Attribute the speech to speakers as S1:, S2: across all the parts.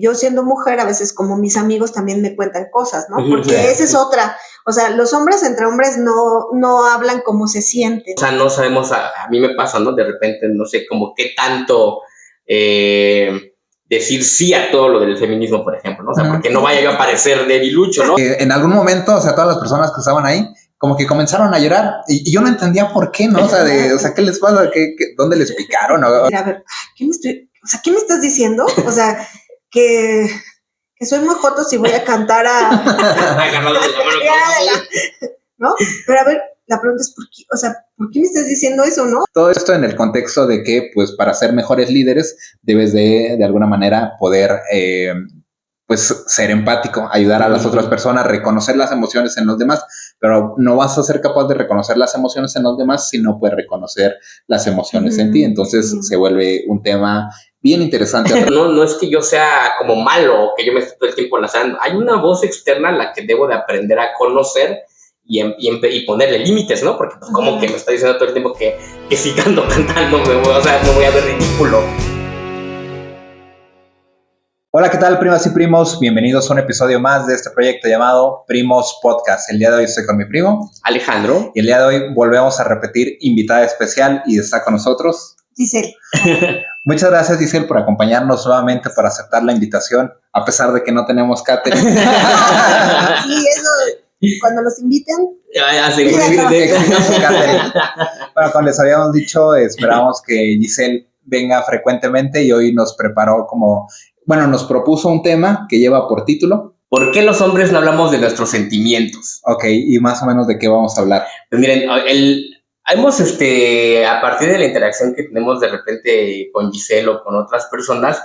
S1: yo siendo mujer, a veces como mis amigos también me cuentan cosas, ¿no? Porque esa es otra. O sea, los hombres entre hombres no hablan cómo se sienten.
S2: O sea, no sabemos, a mí me pasa, ¿no? De repente, no sé, como qué tanto decir sí a todo lo del feminismo, por ejemplo, ¿no? O sea, porque no vaya yo a parecer debilucho, ¿no?
S3: En algún momento, o sea, todas las personas que estaban ahí, como que comenzaron a llorar y yo no entendía por qué, ¿no? O sea, ¿qué les pasa? ¿Dónde les picaron?
S1: A ver, ¿qué me estás diciendo? O sea, que soy muy joto si voy a cantar ¿no? Pero a ver, la pregunta es ¿por qué? O sea, ¿por qué me estás diciendo eso, no?
S3: Todo esto en el contexto de que, pues, para ser mejores líderes, debes de alguna manera poder, pues, ser empático, ayudar a las otras personas, reconocer las emociones en los demás, pero no vas a ser capaz de reconocer las emociones en los demás si no puedes reconocer las emociones en ti. Entonces se vuelve un tema bien interesante.
S2: No es que yo sea como malo o que yo me esté todo el tiempo lanzando. Hay una voz externa a la que debo de aprender a conocer y ponerle límites, ¿no? Porque pues, como que me está diciendo todo el tiempo que sigando cantando me voy a ver ridículo.
S3: Hola, ¿qué tal, primas y primos? Bienvenidos a un episodio más de este proyecto llamado Primos Podcast. El día de hoy estoy con mi primo
S2: Alejandro.
S3: Y el día de hoy volvemos a repetir invitada especial y está con nosotros
S1: Giselle.
S3: Muchas gracias, Giselle, por acompañarnos nuevamente, por aceptar la invitación, a pesar de que no tenemos catering.
S1: Sí, eso, cuando los inviten.
S3: Bueno, como les habíamos dicho, esperamos que Giselle venga frecuentemente y hoy nos propuso un tema que lleva por título
S2: ¿por qué los hombres no hablamos de nuestros sentimientos?
S3: Ok, y más o menos de qué vamos a hablar.
S2: Pues miren, hemos, a partir de la interacción que tenemos de repente con Giselle o con otras personas,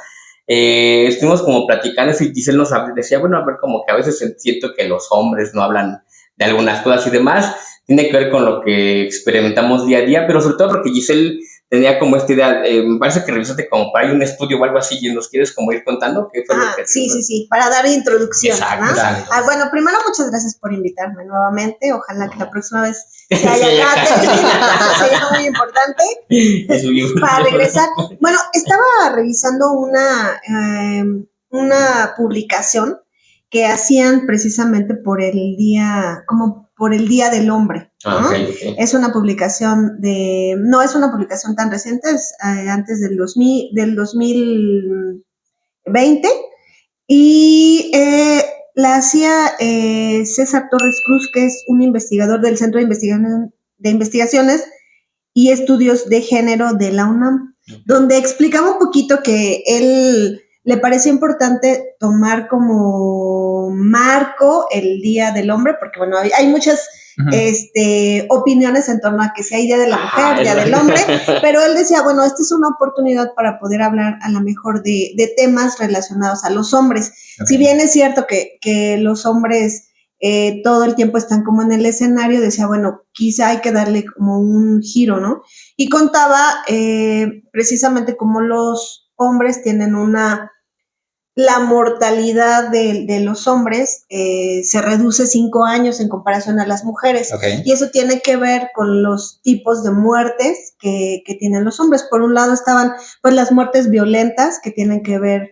S2: estuvimos como platicando y Giselle nos decía, bueno, a ver, como que a veces siento que los hombres no hablan de algunas cosas y demás, tiene que ver con lo que experimentamos día a día, pero sobre todo porque Giselle tenía como esta idea, me parece que revisaste como para un estudio o algo así y nos quieres como ir contando qué fue lo que...
S1: Sí, para dar introducción.
S2: Exacto.
S1: Bueno, primero muchas gracias por invitarme nuevamente, ojalá que la próxima vez sería muy importante para regresar. Bueno, estaba revisando una publicación que hacían precisamente por el Día del Hombre, ¿no?
S2: Okay.
S1: Es una publicación no es una publicación tan reciente, es antes del 2020 y la hacía César Torres Cruz, que es un investigador del Centro de Investigaciones y Estudios de Género de la UNAM, donde explicaba un poquito que él le parecía importante tomar como marco el Día del Hombre, porque bueno, hay muchas opiniones en torno a que si hay Día de la Mujer, Día del Hombre, pero él decía, bueno, esta es una oportunidad para poder hablar a lo mejor de temas relacionados a los hombres. Okay. Si bien es cierto que los hombres todo el tiempo están como en el escenario, decía, bueno, quizá hay que darle como un giro, ¿no? Y contaba precisamente cómo los hombres tienen la mortalidad de los hombres se reduce 5 años en comparación a las mujeres. Okay. Y eso tiene que ver con los tipos de muertes que tienen los hombres. Por un lado estaban pues las muertes violentas que tienen que ver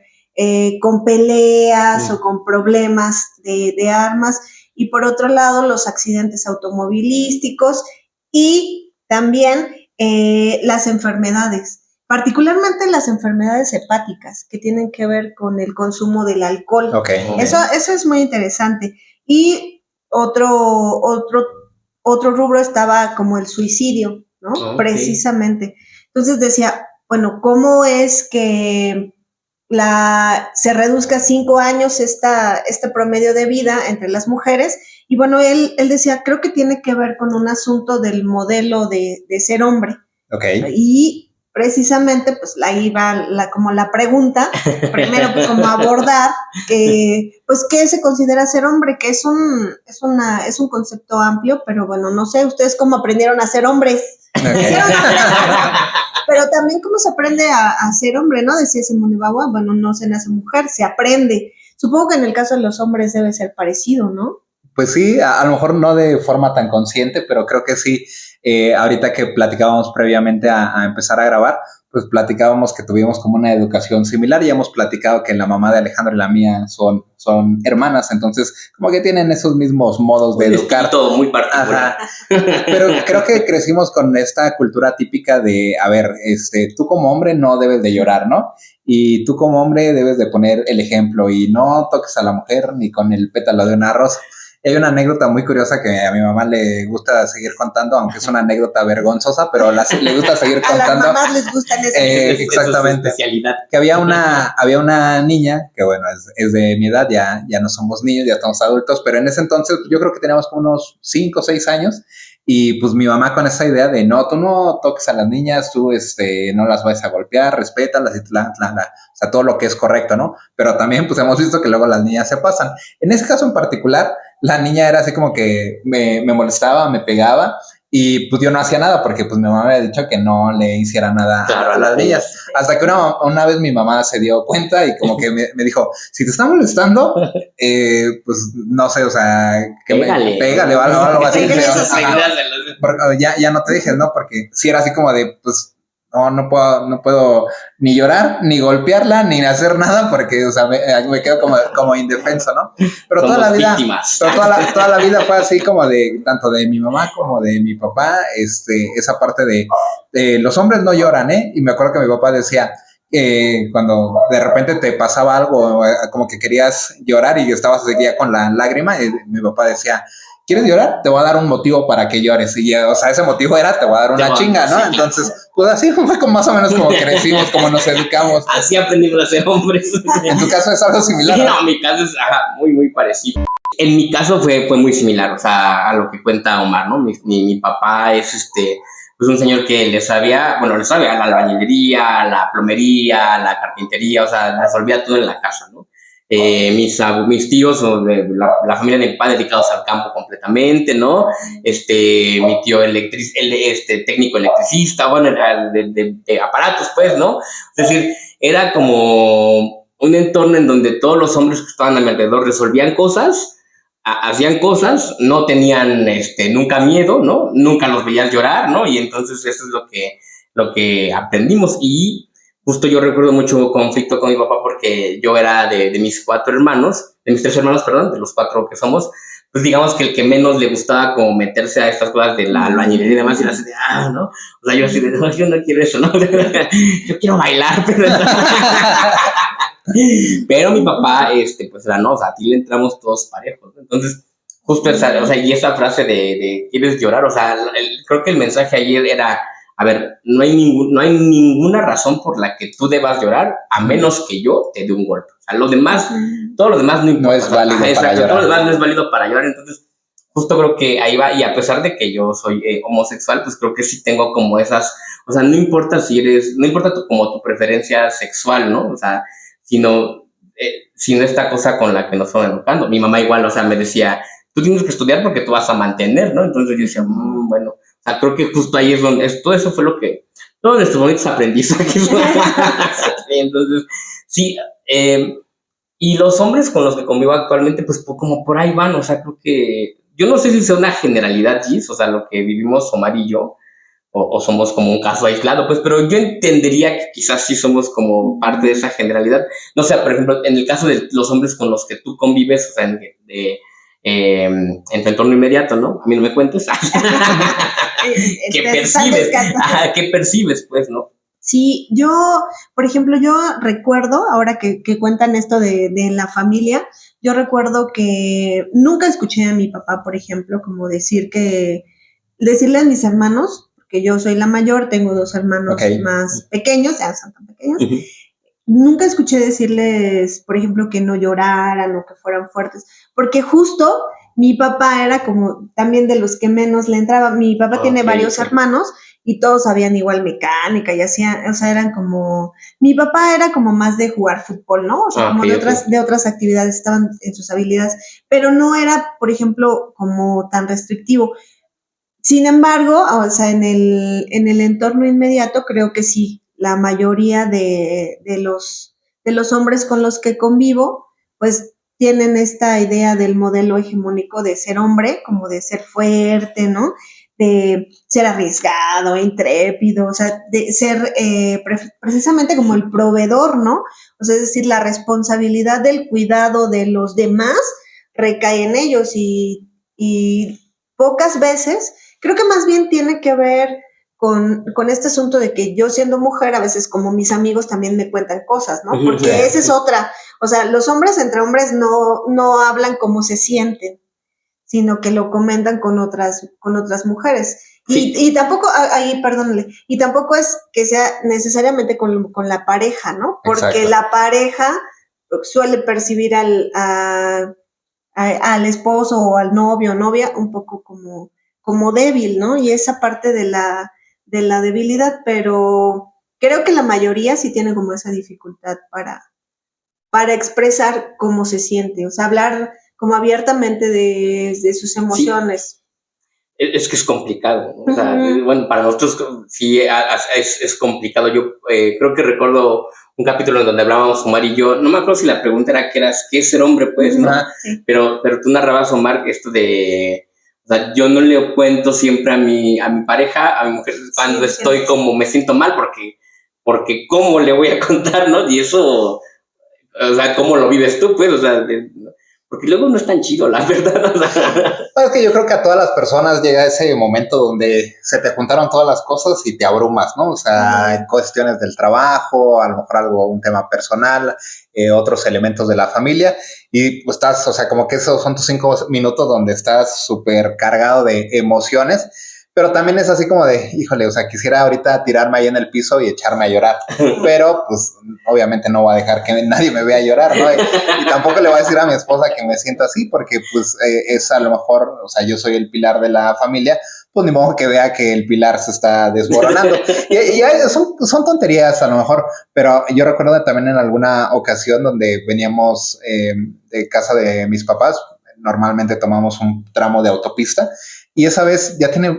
S1: con peleas o con problemas de armas, y por otro lado los accidentes automovilísticos y también las enfermedades, particularmente las enfermedades hepáticas que tienen que ver con el consumo del alcohol.
S3: Okay.
S1: Eso es muy interesante. Y otro rubro estaba como el suicidio, ¿no? Okay. Precisamente. Entonces decía, bueno, ¿cómo es que se reduzca 5 años este promedio de vida entre las mujeres? Y bueno, él decía, creo que tiene que ver con un asunto del modelo de ser hombre.
S3: Okay.
S1: Y precisamente, pues ahí va como la pregunta, primero pues, como abordar, pues qué se considera ser hombre, que es un concepto amplio, pero bueno, no sé, ustedes cómo aprendieron a ser hombres. Okay. Pero también cómo se aprende a ser hombre, ¿no? Decía Simone de Beauvoir, bueno, no se nace mujer, se aprende. Supongo que en el caso de los hombres debe ser parecido, ¿no?
S3: Pues sí, a lo mejor no de forma tan consciente, pero creo que sí. Ahorita que platicábamos previamente a empezar a grabar, pues platicábamos que tuvimos como una educación similar. Ya hemos platicado que la mamá de Alejandro y la mía son hermanas, entonces como que tienen esos mismos modos de educar.
S2: Todo muy particular.
S3: Ajá. Pero creo que crecimos con esta cultura típica de, a ver, tú como hombre no debes de llorar, ¿no? Y tú como hombre debes de poner el ejemplo y no toques a la mujer ni con el pétalo de una rosa. Hay una anécdota muy curiosa que a mi mamá le gusta seguir contando, aunque es una anécdota vergonzosa, pero le gusta seguir contando.
S1: A las mamás les gustan esas.
S3: Exactamente.
S2: Es especialidad.
S3: Que había una niña, que bueno, es de mi edad, ya no somos niños, ya estamos adultos, pero en ese entonces yo creo que teníamos como unos 5 o 6 años. Y pues mi mamá con esa idea de no, tú no toques a las niñas, tú no las vayas a golpear, respétalas y o sea, todo lo que es correcto, ¿no? Pero también pues hemos visto que luego las niñas se pasan. En ese caso en particular, la niña era así como que me molestaba, me pegaba y pues yo no hacía nada porque pues mi mamá me había dicho que no le hiciera nada a las niñas. Hasta que una vez mi mamá se dio cuenta y como que me dijo, si te está molestando, pues no sé, o sea, que pégale o algo así. Ya no te dejes, ¿no? Porque si era así como de, pues, no puedo ni llorar, ni golpearla, ni hacer nada, porque, o sea, me quedo como indefenso, ¿no? Pero toda la vida, toda la vida fue así como de, tanto de mi mamá como de mi papá, esa parte de los hombres no lloran, ¿eh? Y me acuerdo que mi papá decía, cuando de repente te pasaba algo, como que querías llorar y estabas seguía con la lágrima, mi papá decía, ¿quieres llorar? Te voy a dar un motivo para que llores. Y, o sea, ese motivo era, te voy a dar una chinga, ¿no? Entonces, pues así fue como más o menos como crecimos, como nos educamos.
S2: Así aprendimos a ser hombres.
S3: En tu caso es algo similar.
S2: Sí, no, mi caso es muy, muy parecido. En mi caso fue muy similar, o sea, a lo que cuenta Omar, ¿no? Mi papá es pues un señor que le sabe a la albañilería, a la plomería, a la carpintería, o sea, resolvía todo en la casa, ¿no? Mis tíos o de la familia de mi padre dedicados al campo completamente, ¿no? Mi tío técnico electricista, bueno, de aparatos, pues, ¿no? Es decir, era como un entorno en donde todos los hombres que estaban a mi alrededor resolvían cosas, hacían cosas, no tenían nunca miedo, ¿no? Nunca los veías llorar, ¿no? Y entonces eso es lo que aprendimos. Y justo yo recuerdo mucho conflicto con mi papá porque yo era de mis 3 hermanos, perdón, de los 4 que somos, pues digamos que el que menos le gustaba como meterse a estas cosas de la albañilería y demás, y era así de, ¿no? O sea, yo así de, no, yo no quiero eso, ¿no? Yo quiero bailar, pero mi papá, pues era, no, o sea, a ti le entramos todos parejos, ¿no? Entonces, justo esa, o sea, y esa frase de ¿quieres llorar? O sea, creo que el mensaje ayer era, a ver, no hay ninguna razón por la que tú debas llorar, a menos que yo te dé un golpe. O sea, todo lo demás no importa.
S3: No es válido para llorar.
S2: Todo lo demás no es válido para llorar, entonces, justo creo que ahí va, y a pesar de que yo soy homosexual, pues creo que sí tengo como esas, o sea, no importa como tu preferencia sexual, ¿no? O sea, sino esta cosa con la que nos fueron educando. Mi mamá igual, o sea, me decía, tú tienes que estudiar porque tú vas a mantener, ¿no? Entonces yo decía, bueno, o sea, creo que justo ahí es donde, todo eso fue todos nuestros bonitos aprendizajes. Entonces, sí, y los hombres con los que convivo actualmente, pues como por ahí van, o sea, creo que, yo no sé si sea una generalidad, Gis, o sea, lo que vivimos Omar y yo, o somos como un caso aislado, pues, pero yo entendería que quizás sí somos como parte de esa generalidad. No sé, por ejemplo, en el caso de los hombres con los que tú convives, o sea, en tu entorno inmediato, ¿no? A mí no me cuentes. ¿Qué percibes, pues, no?
S1: Sí, por ejemplo, yo recuerdo, ahora que cuentan esto de la familia, yo recuerdo que nunca escuché a mi papá, por ejemplo, como decirle a mis hermanos, que yo soy la mayor, tengo 2 hermanos más pequeños, ya son tan pequeños. Uh-huh. Nunca escuché decirles, por ejemplo, que no lloraran o que fueran fuertes, porque justo mi papá era como también de los que menos le entraba. Mi papá tiene varios hermanos y todos sabían igual mecánica y hacían, o sea, eran como, mi papá era como más de jugar fútbol, ¿no? O sea, como de otras actividades, estaban en sus habilidades, pero no era, por ejemplo, como tan restrictivo. Sin embargo, o sea, en el entorno inmediato creo que sí, la mayoría de los hombres con los que convivo, pues tienen esta idea del modelo hegemónico de ser hombre, como de ser fuerte, ¿no? de ser arriesgado, intrépido, o sea, de ser precisamente como el proveedor, ¿no? O sea, es decir, la responsabilidad del cuidado de los demás recae en ellos y pocas veces, creo que más bien tiene que ver con este asunto de que yo siendo mujer, a veces como mis amigos también me cuentan cosas, ¿no? Porque esa es otra, o sea, los hombres entre hombres no hablan como se sienten, sino que lo comentan con otras mujeres.
S2: Sí.
S1: Y tampoco, ahí, perdónale, y tampoco es que sea necesariamente con la pareja, ¿no? Porque
S3: Exacto.
S1: la pareja suele percibir al esposo o al novio o novia un poco como débil, ¿no? Y esa parte de la debilidad, pero creo que la mayoría sí tiene como esa dificultad para expresar cómo se siente, o sea, hablar como abiertamente de sus emociones.
S2: Sí. Es que es complicado, ¿no? O sea, bueno, para nosotros sí es complicado. Yo creo que recuerdo un capítulo en donde hablábamos Omar y yo, no me acuerdo si la pregunta era qué es ser hombre, pues, ¿no? Sí. Pero tú narrabas, Omar, esto de, o sea, yo no le cuento siempre a mi pareja, a mi mujer, cuando estoy como me siento mal, porque cómo le voy a contar, ¿no? Y eso, o sea, ¿cómo lo vives tú, pues? O sea, porque luego no es tan chido, la verdad. O sea.
S3: Es que yo creo que a todas las personas llega ese momento donde se te juntaron todas las cosas y te abrumas, ¿no? O sea, cuestiones del trabajo, a lo mejor un tema personal, otros elementos de la familia, y pues estás, o sea, como que esos son tus 5 minutos donde estás súper cargado de emociones. Pero también es así como de, híjole, o sea, quisiera ahorita tirarme ahí en el piso y echarme a llorar. Pero, pues, obviamente no voy a dejar que nadie me vea llorar, ¿no? Y tampoco le voy a decir a mi esposa que me siento así, porque, pues, es a lo mejor, o sea, yo soy el pilar de la familia, pues ni modo que vea que el pilar se está desmoronando. Y son tonterías a lo mejor, pero yo recuerdo también en alguna ocasión donde veníamos de casa de mis papás, normalmente tomamos un tramo de autopista, y esa vez ya tiene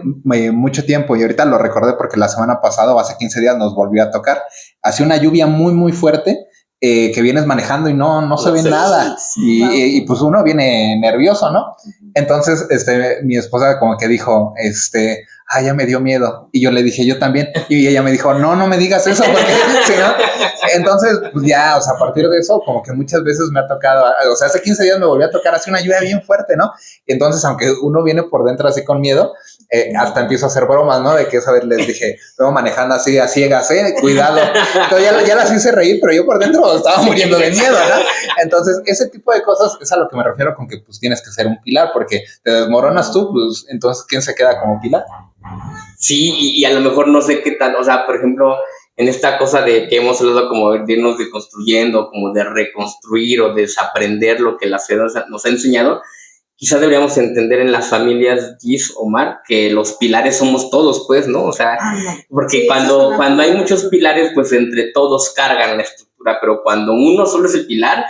S3: mucho tiempo y ahorita lo recordé porque la semana pasada o hace 15 días nos volvió a tocar. Hacía una lluvia muy, muy fuerte que vienes manejando y no se ve nada. Y pues uno viene nervioso, ¿no? Entonces, mi esposa como que dijo, ya me dio miedo. Y yo le dije, yo también. Y ella me dijo, no me digas eso porque si no. Entonces, pues ya, o sea, a partir de eso, como que muchas veces me ha tocado, o sea, hace 15 días me volvió a tocar así una lluvia bien fuerte, ¿no? Y entonces, aunque uno viene por dentro así con miedo, hasta empiezo a hacer bromas, ¿no? De que esa vez les dije, vengo manejando así a ciegas, cuidado. Entonces ya las hice reír, pero yo por dentro estaba muriendo de miedo, ¿no? Entonces, ese tipo de cosas es a lo que me refiero con que pues tienes que ser un pilar, porque te desmoronas tú, pues entonces, ¿quién se queda como pilar?
S2: Sí, y a lo mejor no sé qué tal, o sea, por ejemplo, en esta cosa de que hemos hablado como de irnos deconstruyendo, como de reconstruir o desaprender lo que la sociedad nos ha enseñado, quizás deberíamos entender en las familias, Gis, Omar, que los pilares somos todos, pues, ¿no? O sea, porque sí, cuando hay muchos pilares, pues entre todos cargan la estructura, pero cuando uno solo es el pilar,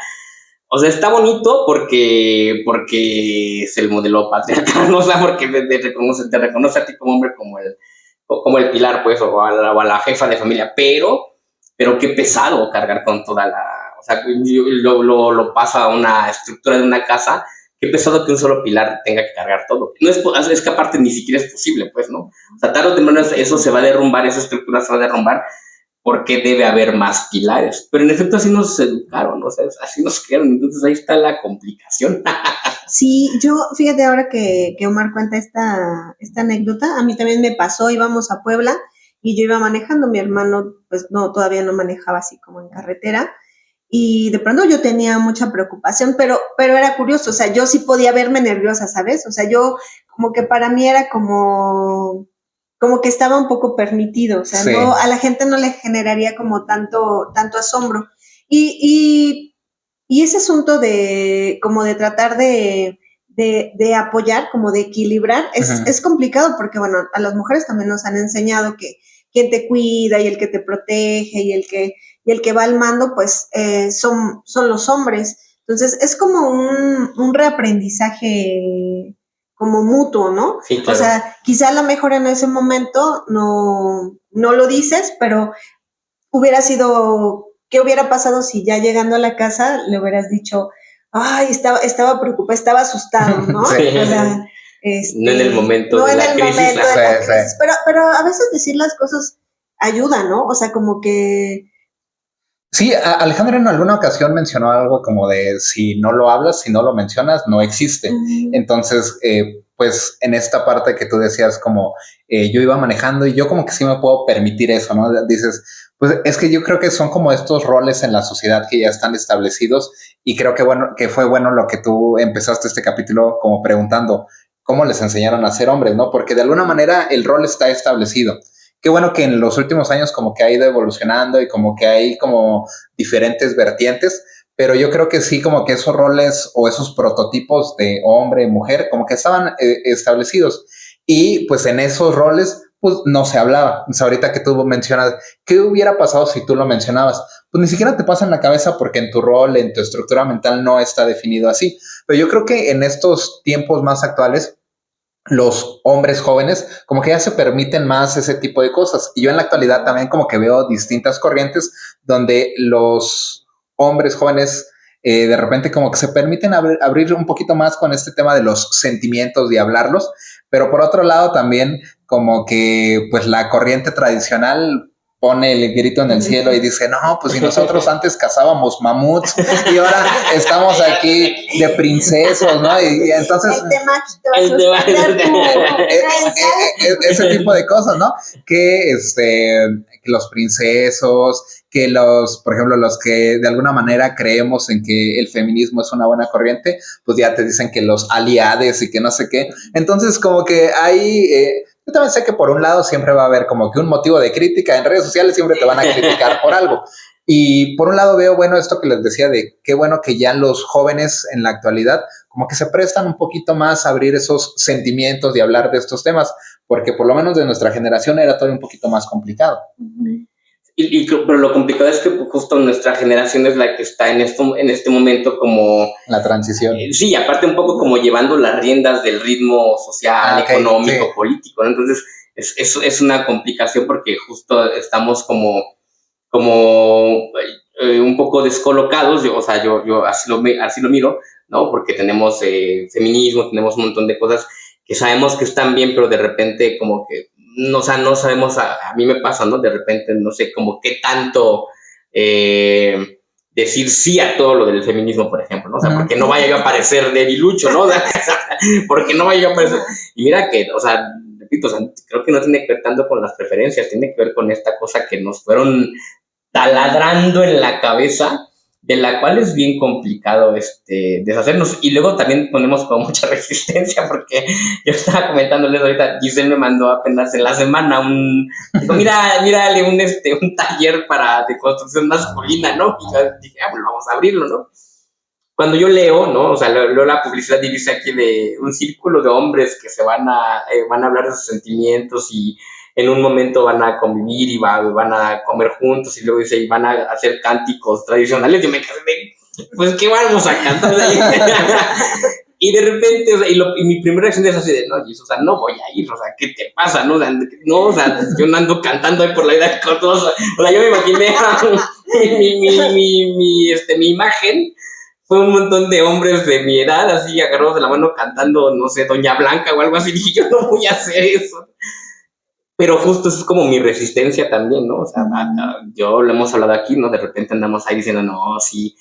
S2: o sea, está bonito porque es el modelo patriarcal, ¿no? O sea, porque te reconoce a ti como hombre como el pilar, pues, o a la jefa de familia, pero qué pesado cargar con toda la... O sea, lo pasa a una estructura de una casa, qué pesado que un solo pilar tenga que cargar todo. No es que aparte ni siquiera es posible, pues, ¿no? O sea, tarde o temprano eso se va a derrumbar, esa estructura se va a derrumbar, porque debe haber más pilares. Pero en efecto así nos educaron, ¿no? O sea, así nos crearon, entonces ahí está la complicación.
S1: Sí, yo, fíjate ahora que Omar cuenta esta anécdota, a mí también me pasó, íbamos a Puebla y yo iba manejando, mi hermano pues todavía no manejaba así como en carretera, y de pronto yo tenía mucha preocupación, pero era curioso, o sea, yo sí podía verme nerviosa, ¿sabes? O sea, yo como que para mí era como que estaba un poco permitido, o sea, sí. No, a la gente no le generaría como tanto asombro. Y ese asunto de como de tratar de apoyar, como de equilibrar, es complicado porque, bueno, a las mujeres también nos han enseñado que quien te cuida y el que te protege y el que va al mando, pues son los hombres. Entonces, es como un reaprendizaje como mutuo, ¿no?
S2: Sí, claro.
S1: O sea, quizá a lo mejor en ese momento no lo dices, pero hubiera sido... ¿Qué hubiera pasado si ya llegando a la casa le hubieras dicho, ay, estaba preocupada, estaba asustado, ¿no?
S2: Sí.
S1: O sea,
S2: No en el momento
S1: no
S2: de
S1: en
S2: la
S1: el
S2: crisis.
S1: momento de la
S3: Sí,
S1: crisis. Pero a veces decir las cosas ayuda, ¿no? O sea, como que...
S3: Sí, Alejandra en alguna ocasión mencionó algo como de si no lo hablas, si no lo mencionas, no existe. Entonces, pues en esta parte que tú decías como yo iba manejando y yo como que sí me puedo permitir eso, ¿no? Dices, pues es que yo creo que son como estos roles en la sociedad que ya están establecidos y creo que bueno, que fue bueno lo que tú empezaste este capítulo como preguntando cómo les enseñaron a ser hombres, ¿no? Porque de alguna manera el rol está establecido. Qué bueno que en los últimos años como que ha ido evolucionando y como que hay como diferentes vertientes, pero yo creo que sí como que esos roles o esos prototipos de hombre, mujer, como que estaban establecidos y pues en esos roles pues no se hablaba. O sea, ahorita que tú mencionas, ¿qué hubiera pasado si tú lo mencionabas? Pues ni siquiera te pasa en la cabeza porque en tu rol, en tu estructura mental no está definido así. Pero yo creo que en estos tiempos más actuales, los hombres jóvenes como que ya se permiten más ese tipo de cosas. Y yo en la actualidad también como que veo distintas corrientes donde los hombres jóvenes de repente como que se permiten abrir un poquito más con este tema de los sentimientos y hablarlos, pero por otro lado también como que pues la corriente tradicional pone el grito en el cielo y dice, no, pues si nosotros antes cazábamos mamuts y ahora estamos aquí de princesos, ¿no? Y entonces...
S1: El tema
S3: ese tipo de cosas, ¿no? Que los princesos, que los, por ejemplo, los que de alguna manera creemos en que el feminismo es una buena corriente, pues ya te dicen que los aliades y que no sé qué. Entonces, como que hay... yo también sé que por un lado siempre va a haber como que un motivo de crítica en redes sociales, siempre te van a criticar por algo. Y por un lado veo, bueno, esto que les decía de qué bueno que ya los jóvenes en la actualidad como que se prestan un poquito más a abrir esos sentimientos y hablar de estos temas, porque por lo menos de nuestra generación era todo un poquito más complicado.
S2: Pero lo complicado es que justo nuestra generación es la que está en este momento como...
S3: La transición.
S2: Sí, aparte un poco como llevando las riendas del ritmo social, económico, sí, político, ¿no? Entonces es una complicación porque justo estamos como un poco descolocados, yo así lo miro, ¿no? Porque tenemos feminismo, tenemos un montón de cosas que sabemos que están bien, pero de repente como que no, o sea, no sabemos, a mí me pasa, ¿no? De repente no sé como qué tanto decir sí a todo lo del feminismo, por ejemplo, ¿no? O sea, porque no vaya yo a parecer debilucho, ¿no? O sea, porque no vaya yo a parecer... Y mira que, o sea, repito, o sea, creo que no tiene que ver tanto con las preferencias, tiene que ver con esta cosa que nos fueron taladrando en la cabeza, de la cual es bien complicado deshacernos. Y luego también ponemos como mucha resistencia, porque yo estaba comentándoles ahorita, Giselle me mandó apenas en la semana dijo, mírale un taller de construcción masculina, ¿no? Y yo dije, bueno, vamos a abrirlo, ¿no? Cuando yo leo, ¿no? O sea, leo la publicidad y dice aquí de un círculo de hombres que se van a hablar de sus sentimientos y en un momento van a convivir y van a comer juntos y luego dice, y van a hacer cánticos tradicionales. Yo me quedé de, pues, ¿qué vamos a cantar ahí? Y de repente, o sea, y mi primera reacción es así de, no, Jesus, o sea, no voy a ir, o sea, ¿qué te pasa? No, o sea, yo no ando cantando ahí por la vida con todos, o sea, yo me imaginé mi imagen, fue un montón de hombres de mi edad, así, agarrados de la mano cantando, no sé, Doña Blanca o algo así, y yo no voy a hacer eso. Pero justo eso es como mi resistencia también, ¿no? O sea, yo lo hemos hablado aquí, ¿no? De repente andamos ahí diciendo, no, sí,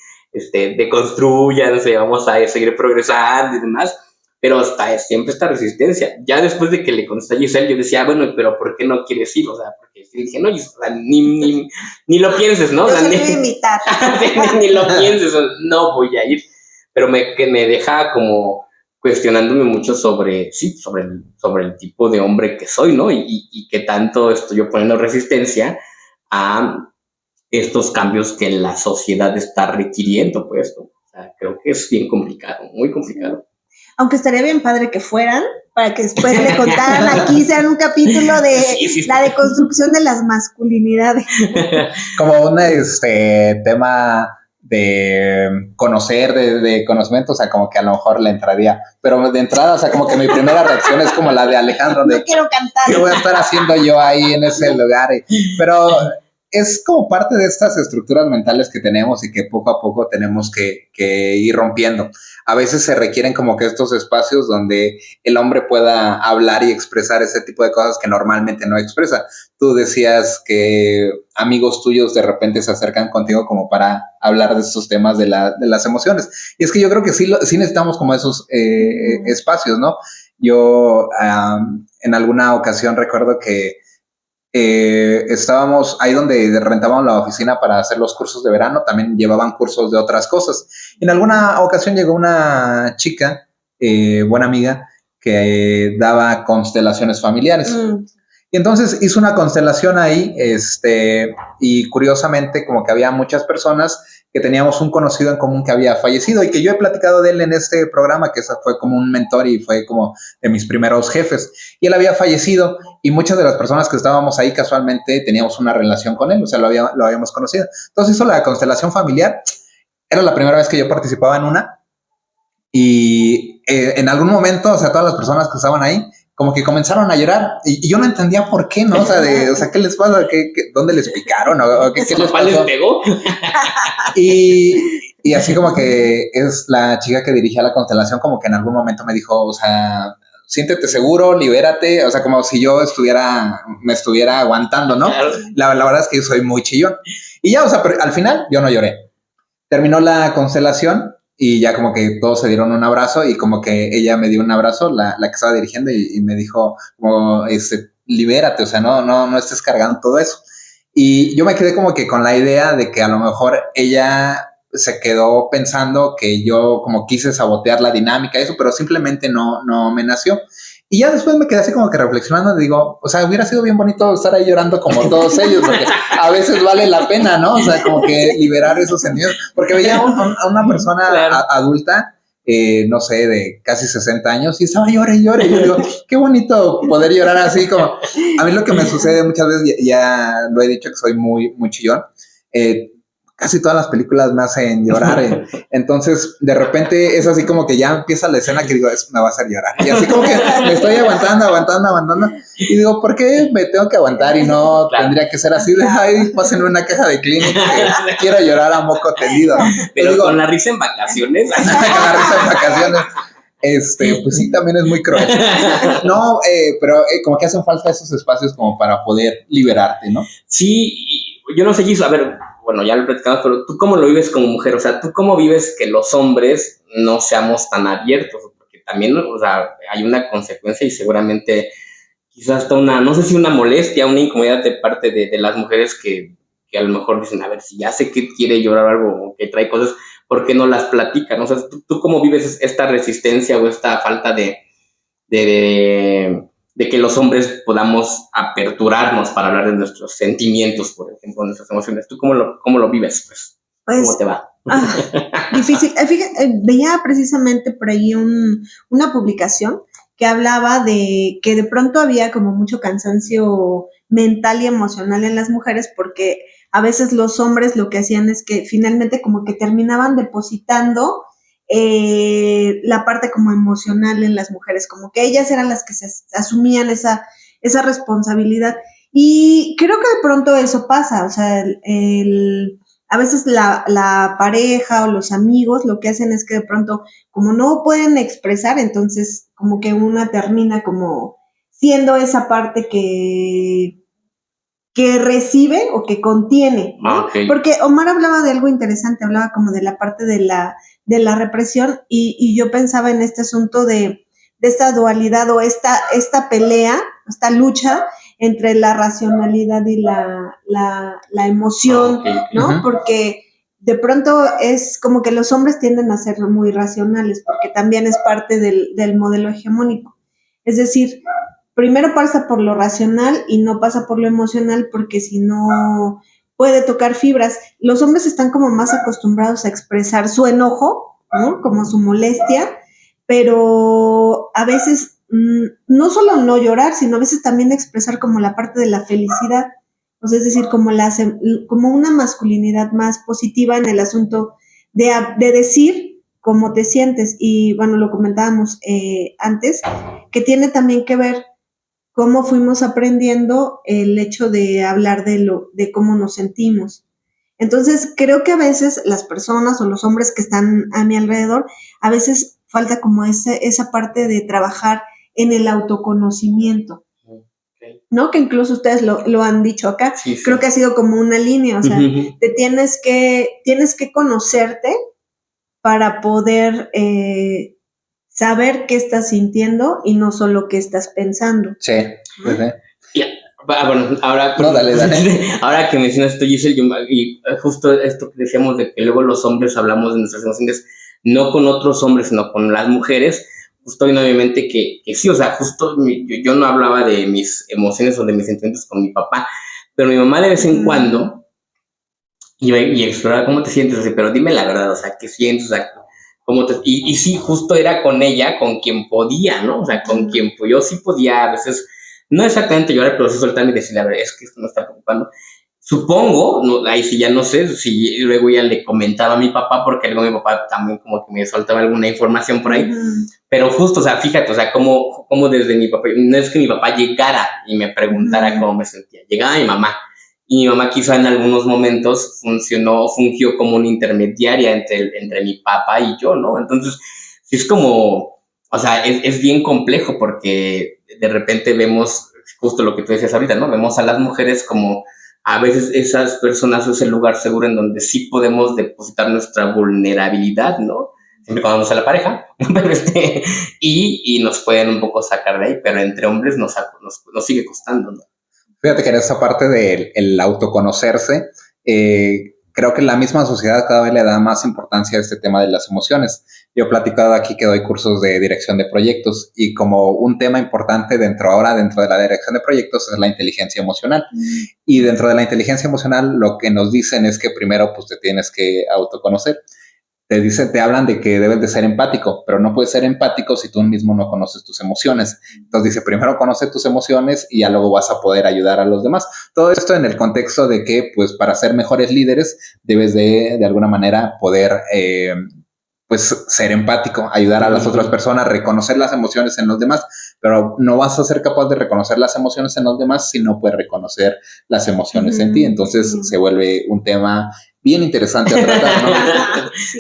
S2: deconstrúyanse, vamos a seguir progresando y demás, pero siempre esta resistencia. Ya después de que le contesté a Giselle, yo decía, bueno, pero ¿por qué no quieres ir? O sea, porque dije, no, Giselle, ni lo pienses, ¿no?
S1: Yo
S2: o sea, ni lo pienses, no voy a ir. Pero que me deja como cuestionándome mucho sobre el tipo de hombre que soy, ¿no? Y qué tanto estoy yo poniendo resistencia a estos cambios que la sociedad está requiriendo, pues, ¿no? O sea, creo que es bien complicado, muy complicado.
S1: Aunque estaría bien padre que fueran, para que después le contaran aquí, sean un capítulo de la deconstrucción de las masculinidades.
S3: Como un tema de conocer, de conocimiento, o sea, como que a lo mejor le entraría, pero de entrada, o sea, como que mi primera reacción es como la de Alejandro, de
S1: no quiero cantar.
S3: ¿qué voy a estar haciendo yo ahí en ese lugar? Pero es como parte de estas estructuras mentales que tenemos y que poco a poco tenemos que ir rompiendo. A veces se requieren como que estos espacios donde el hombre pueda hablar y expresar ese tipo de cosas que normalmente no expresa. Tú decías que amigos tuyos de repente se acercan contigo como para hablar de estos temas de las emociones. Y es que yo creo que sí necesitamos como esos espacios, ¿no? Yo en alguna ocasión recuerdo que estábamos ahí donde rentábamos la oficina para hacer los cursos de verano, también llevaban cursos de otras cosas. En alguna ocasión llegó una chica, buena amiga, que daba constelaciones familiares. Y entonces hizo una constelación ahí, y curiosamente como que había muchas personas que teníamos un conocido en común que había fallecido y que yo he platicado de él en este programa, que fue como un mentor y fue como de mis primeros jefes. Y él había fallecido y muchas de las personas que estábamos ahí casualmente teníamos una relación con él, o sea, lo habíamos conocido. Entonces hizo la constelación familiar. Era la primera vez que yo participaba en una y en algún momento, o sea, todas las personas que estaban ahí como que comenzaron a llorar y yo no entendía por qué, ¿no? O sea, ¿qué les pasa? ¿Dónde les picaron? ¿O qué les pasó?
S2: ¿Les pegó?
S3: Y así como que es la chica que dirigía la constelación, como que en algún momento me dijo, o sea, siéntete seguro, libérate, o sea, como si yo me estuviera aguantando, ¿no?
S2: Claro.
S3: La verdad es que yo soy muy chillón. Y ya, o sea, pero al final yo no lloré. Terminó la constelación y ya como que todos se dieron un abrazo y como que ella me dio un abrazo, la que estaba dirigiendo, y me dijo como, libérate, o sea, no estés cargando todo eso. Y yo me quedé como que con la idea de que a lo mejor ella se quedó pensando que yo como quise sabotear la dinámica, eso, pero simplemente no me nació. Y ya después me quedé así como que reflexionando, digo, o sea, hubiera sido bien bonito estar ahí llorando como todos ellos, porque a veces vale la pena, ¿no? O sea, como que liberar esos sentidos, porque veía a una persona adulta, no sé, de casi 60 años y estaba llore y llore. Y yo digo, qué bonito poder llorar así como... A mí lo que me sucede muchas veces, ya lo he dicho que soy muy, muy chillón, casi todas las películas me hacen llorar. Entonces, de repente es así como que ya empieza la escena que digo, me va a hacer llorar. Y así como que me estoy aguantando. Y digo, ¿por qué me tengo que aguantar y no tendría que ser así? De, ay, pásenme una caja de Kleenex que quiero llorar a moco tendido.
S2: Pero digo, con la risa en vacaciones.
S3: Con la risa en vacaciones. Pues sí, también es muy cruel. No, pero como que hacen falta esos espacios como para poder liberarte, ¿no?
S2: Sí, yo no sé, Gisela, a ver, bueno, ya lo platicamos, pero ¿tú cómo lo vives como mujer? O sea, ¿tú cómo vives que los hombres no seamos tan abiertos? Porque también, o sea, hay una consecuencia y seguramente quizás hasta no sé si una molestia, una incomodidad de parte de las mujeres que a lo mejor dicen, a ver, si ya sé que quiere llorar algo o que trae cosas, ¿por qué no las platican? O sea, ¿tú cómo vives esta resistencia o esta falta de que los hombres podamos aperturarnos para hablar de nuestros sentimientos, por ejemplo, nuestras emociones? ¿Tú cómo lo vives? Pues, ¿cómo te va?
S1: Difícil. Fíjate, veía precisamente por ahí una publicación que hablaba de que de pronto había como mucho cansancio mental y emocional en las mujeres porque a veces los hombres lo que hacían es que finalmente como que terminaban depositando la parte como emocional en las mujeres, como que ellas eran las que se asumían esa responsabilidad. Y creo que de pronto eso pasa, o sea, a veces la pareja o los amigos lo que hacen es que de pronto, como no pueden expresar, entonces como que una termina como siendo esa parte que recibe o que contiene, ¿no?
S2: Okay.
S1: Porque Omar hablaba de algo interesante, hablaba como de la parte de la represión y yo pensaba en este asunto de esta dualidad o esta pelea, esta lucha entre la racionalidad y la emoción,
S2: Okay.
S1: ¿no? Uh-huh. Porque de pronto es como que los hombres tienden a ser muy racionales porque también es parte del modelo hegemónico. Es decir, primero pasa por lo racional y no pasa por lo emocional porque si no puede tocar fibras. Los hombres están como más acostumbrados a expresar su enojo, ¿no? Como su molestia, pero a veces no solo no llorar, sino a veces también expresar como la parte de la felicidad. O sea, es decir, como una masculinidad más positiva en el asunto de decir cómo te sientes. Y bueno, lo comentábamos antes, que tiene también que ver cómo fuimos aprendiendo el hecho de hablar de cómo nos sentimos. Entonces, creo que a veces las personas o los hombres que están a mi alrededor, a veces falta como esa parte de trabajar en el autoconocimiento, ¿no? Que incluso ustedes lo han dicho acá.
S2: Sí, sí.
S1: Creo que ha sido como una línea, o sea, te tienes que conocerte para poder saber qué estás sintiendo y no solo qué estás pensando.
S3: Sí, pues,
S2: bueno, ahora,
S3: no, dale.
S2: Ahora que mencionas esto, Giselle, y justo esto que decíamos de que luego los hombres hablamos de nuestras emociones no con otros hombres, sino con las mujeres, justo viene obviamente que sí, o sea, justo yo no hablaba de mis emociones o de mis sentimientos con mi papá, pero mi mamá de vez en cuando iba y exploraba cómo te sientes, así, pero dime la verdad, o sea, qué sientes, o sea, y sí, justo era con ella con quien podía, ¿no? O sea, con quien yo sí podía a veces, no exactamente llorar, pero sí soltarme y decirle, a ver, es que esto me está preocupando. Supongo, no, ahí sí ya no sé, si luego ya le comentaba a mi papá, porque luego mi papá también como que me soltaba alguna información por ahí, pero justo, o sea, fíjate, o sea, como desde mi papá, no es que mi papá llegara y me preguntara cómo me sentía, llegaba mi mamá, y mi mamá quizá en algunos momentos fungió como una intermediaria entre mi papá y yo, ¿no? Entonces, sí es como, o sea, es bien complejo porque de repente vemos justo lo que tú decías ahorita, ¿no? Vemos a las mujeres como a veces esas personas es el lugar seguro en donde sí podemos depositar nuestra vulnerabilidad, ¿no? Siempre cuando vamos a la pareja, pero y nos pueden un poco sacar de ahí, pero entre hombres nos sigue costando, ¿no?
S3: Fíjate que en esta parte del autoconocerse, creo que la misma sociedad cada vez le da más importancia a este tema de las emociones. Yo he platicado aquí que doy cursos de dirección de proyectos y como un tema importante dentro de la dirección de proyectos es la inteligencia emocional. Y dentro de la inteligencia emocional lo que nos dicen es que primero pues te tienes que autoconocer. Te hablan de que debes de ser empático, pero no puedes ser empático si tú mismo no conoces tus emociones. Entonces dice, primero conoce tus emociones y ya luego vas a poder ayudar a los demás. Todo esto en el contexto de que, pues, para ser mejores líderes, debes de alguna manera poder, pues, ser empático, ayudar a las otras personas, reconocer las emociones en los demás, pero no vas a ser capaz de reconocer las emociones en los demás si no puedes reconocer las emociones en ti. Entonces se vuelve un tema bien interesante a tratar, ¿no?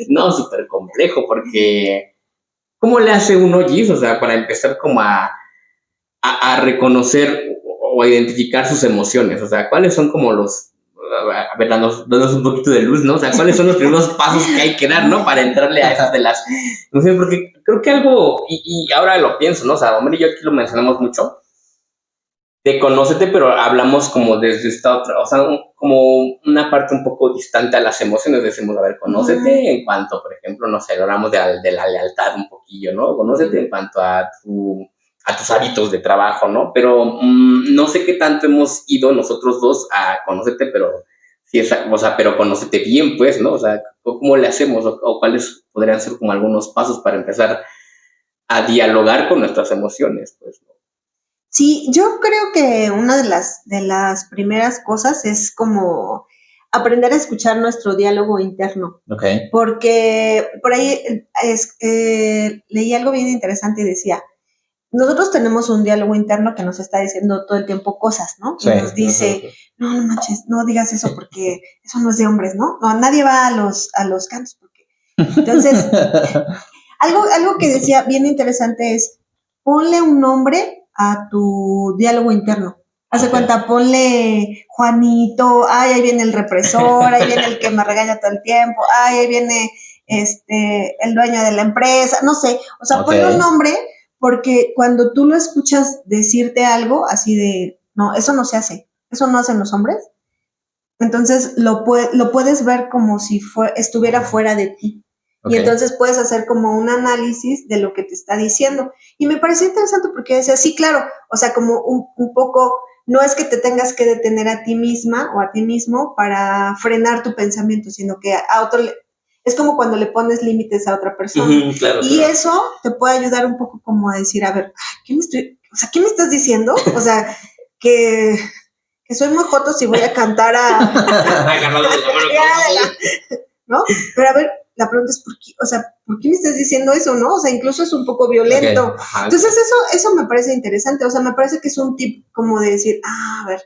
S2: No, súper complejo, porque ¿cómo le hace uno, Gis? O sea, para empezar como a reconocer o a identificar sus emociones, o sea, ¿cuáles son como a ver, danos un poquito de luz, ¿no? O sea, ¿cuáles son los primeros pasos que hay que dar, ¿no? Para entrarle a esas de las emociones, porque creo que algo, y ahora lo pienso, ¿no? O sea, hombre y yo aquí lo mencionamos mucho, de conócete, pero hablamos como desde esta otra, o sea, como una parte un poco distante a las emociones. Decimos, a ver, conócete en cuanto, por ejemplo, no sé, hablamos de la lealtad un poquillo, ¿no? Conócete en cuanto a tus hábitos de trabajo, ¿no? Pero no sé qué tanto hemos ido nosotros dos a conócete, pero sí, o sea, pero conócete bien, pues, ¿no? O sea, ¿cómo le hacemos? O cuáles podrían ser como algunos pasos para empezar a dialogar con nuestras emociones, pues, ¿no?
S1: Sí, yo creo que una de las primeras cosas es como aprender a escuchar nuestro diálogo interno.
S3: Okay.
S1: Porque por ahí leí algo bien interesante y decía, nosotros tenemos un diálogo interno que nos está diciendo todo el tiempo cosas, ¿no?
S3: Sí.
S1: Y nos dice, no manches, no digas eso porque eso no es de hombres, ¿no? No, nadie va a los cantos porque... Entonces, algo que decía bien interesante es, ponle un nombre a tu diálogo interno. Haz de cuenta, ponle Juanito, ay, ahí viene el represor, ahí viene el que me regaña todo el tiempo, ay, ahí viene el dueño de la empresa, no sé, o sea, ponle un nombre porque cuando tú lo escuchas decirte algo así de, no, eso no se hace, eso no hacen los hombres, entonces lo puedes ver como si estuviera fuera de ti. Y entonces puedes hacer como un análisis de lo que te está diciendo. Y me pareció interesante porque decía, sí, claro, o sea, como un poco, no es que te tengas que detener a ti misma o a ti mismo para frenar tu pensamiento, sino que a otro es como cuando le pones límites a otra persona.
S2: Claro,
S1: y eso te puede ayudar un poco como a decir, a ver, ¿qué me estás diciendo? O sea, que soy muy joto si voy a cantar a...
S2: Agarrado de la mano.
S1: ¿no? Pero a ver, la pregunta es, ¿por qué me estás diciendo eso, no? O sea, incluso es un poco violento.
S2: Okay.
S1: Entonces, eso me parece interesante. O sea, me parece que es un tip como de decir, a ver,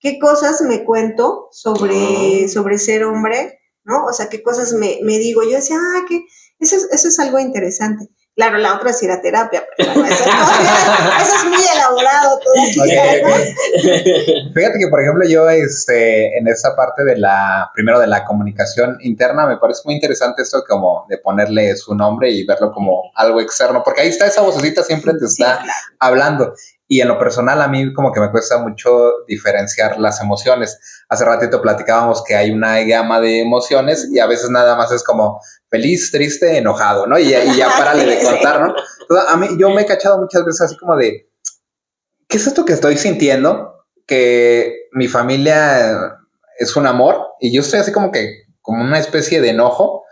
S1: ¿qué cosas me cuento sobre ser hombre, no? O sea, ¿qué cosas me digo? Yo decía, que eso es algo interesante. Claro, la otra es ir a terapia, pero bueno, eso es muy elaborado todavía, ¿no?
S3: Fíjate que, por ejemplo, yo en esa parte de la comunicación interna, me parece muy interesante esto como de ponerle su nombre y verlo como algo externo, porque ahí está esa vocecita, siempre te está hablando. Y en lo personal, a mí como que me cuesta mucho diferenciar las emociones. Hace ratito platicábamos que hay una gama de emociones y a veces nada más es como feliz, triste, enojado, ¿no? Y ya párale de contar, ¿no? Entonces, yo me he cachado muchas veces así como de, ¿qué es esto que estoy sintiendo? Que mi familia es un amor y yo estoy así como una especie de enojo.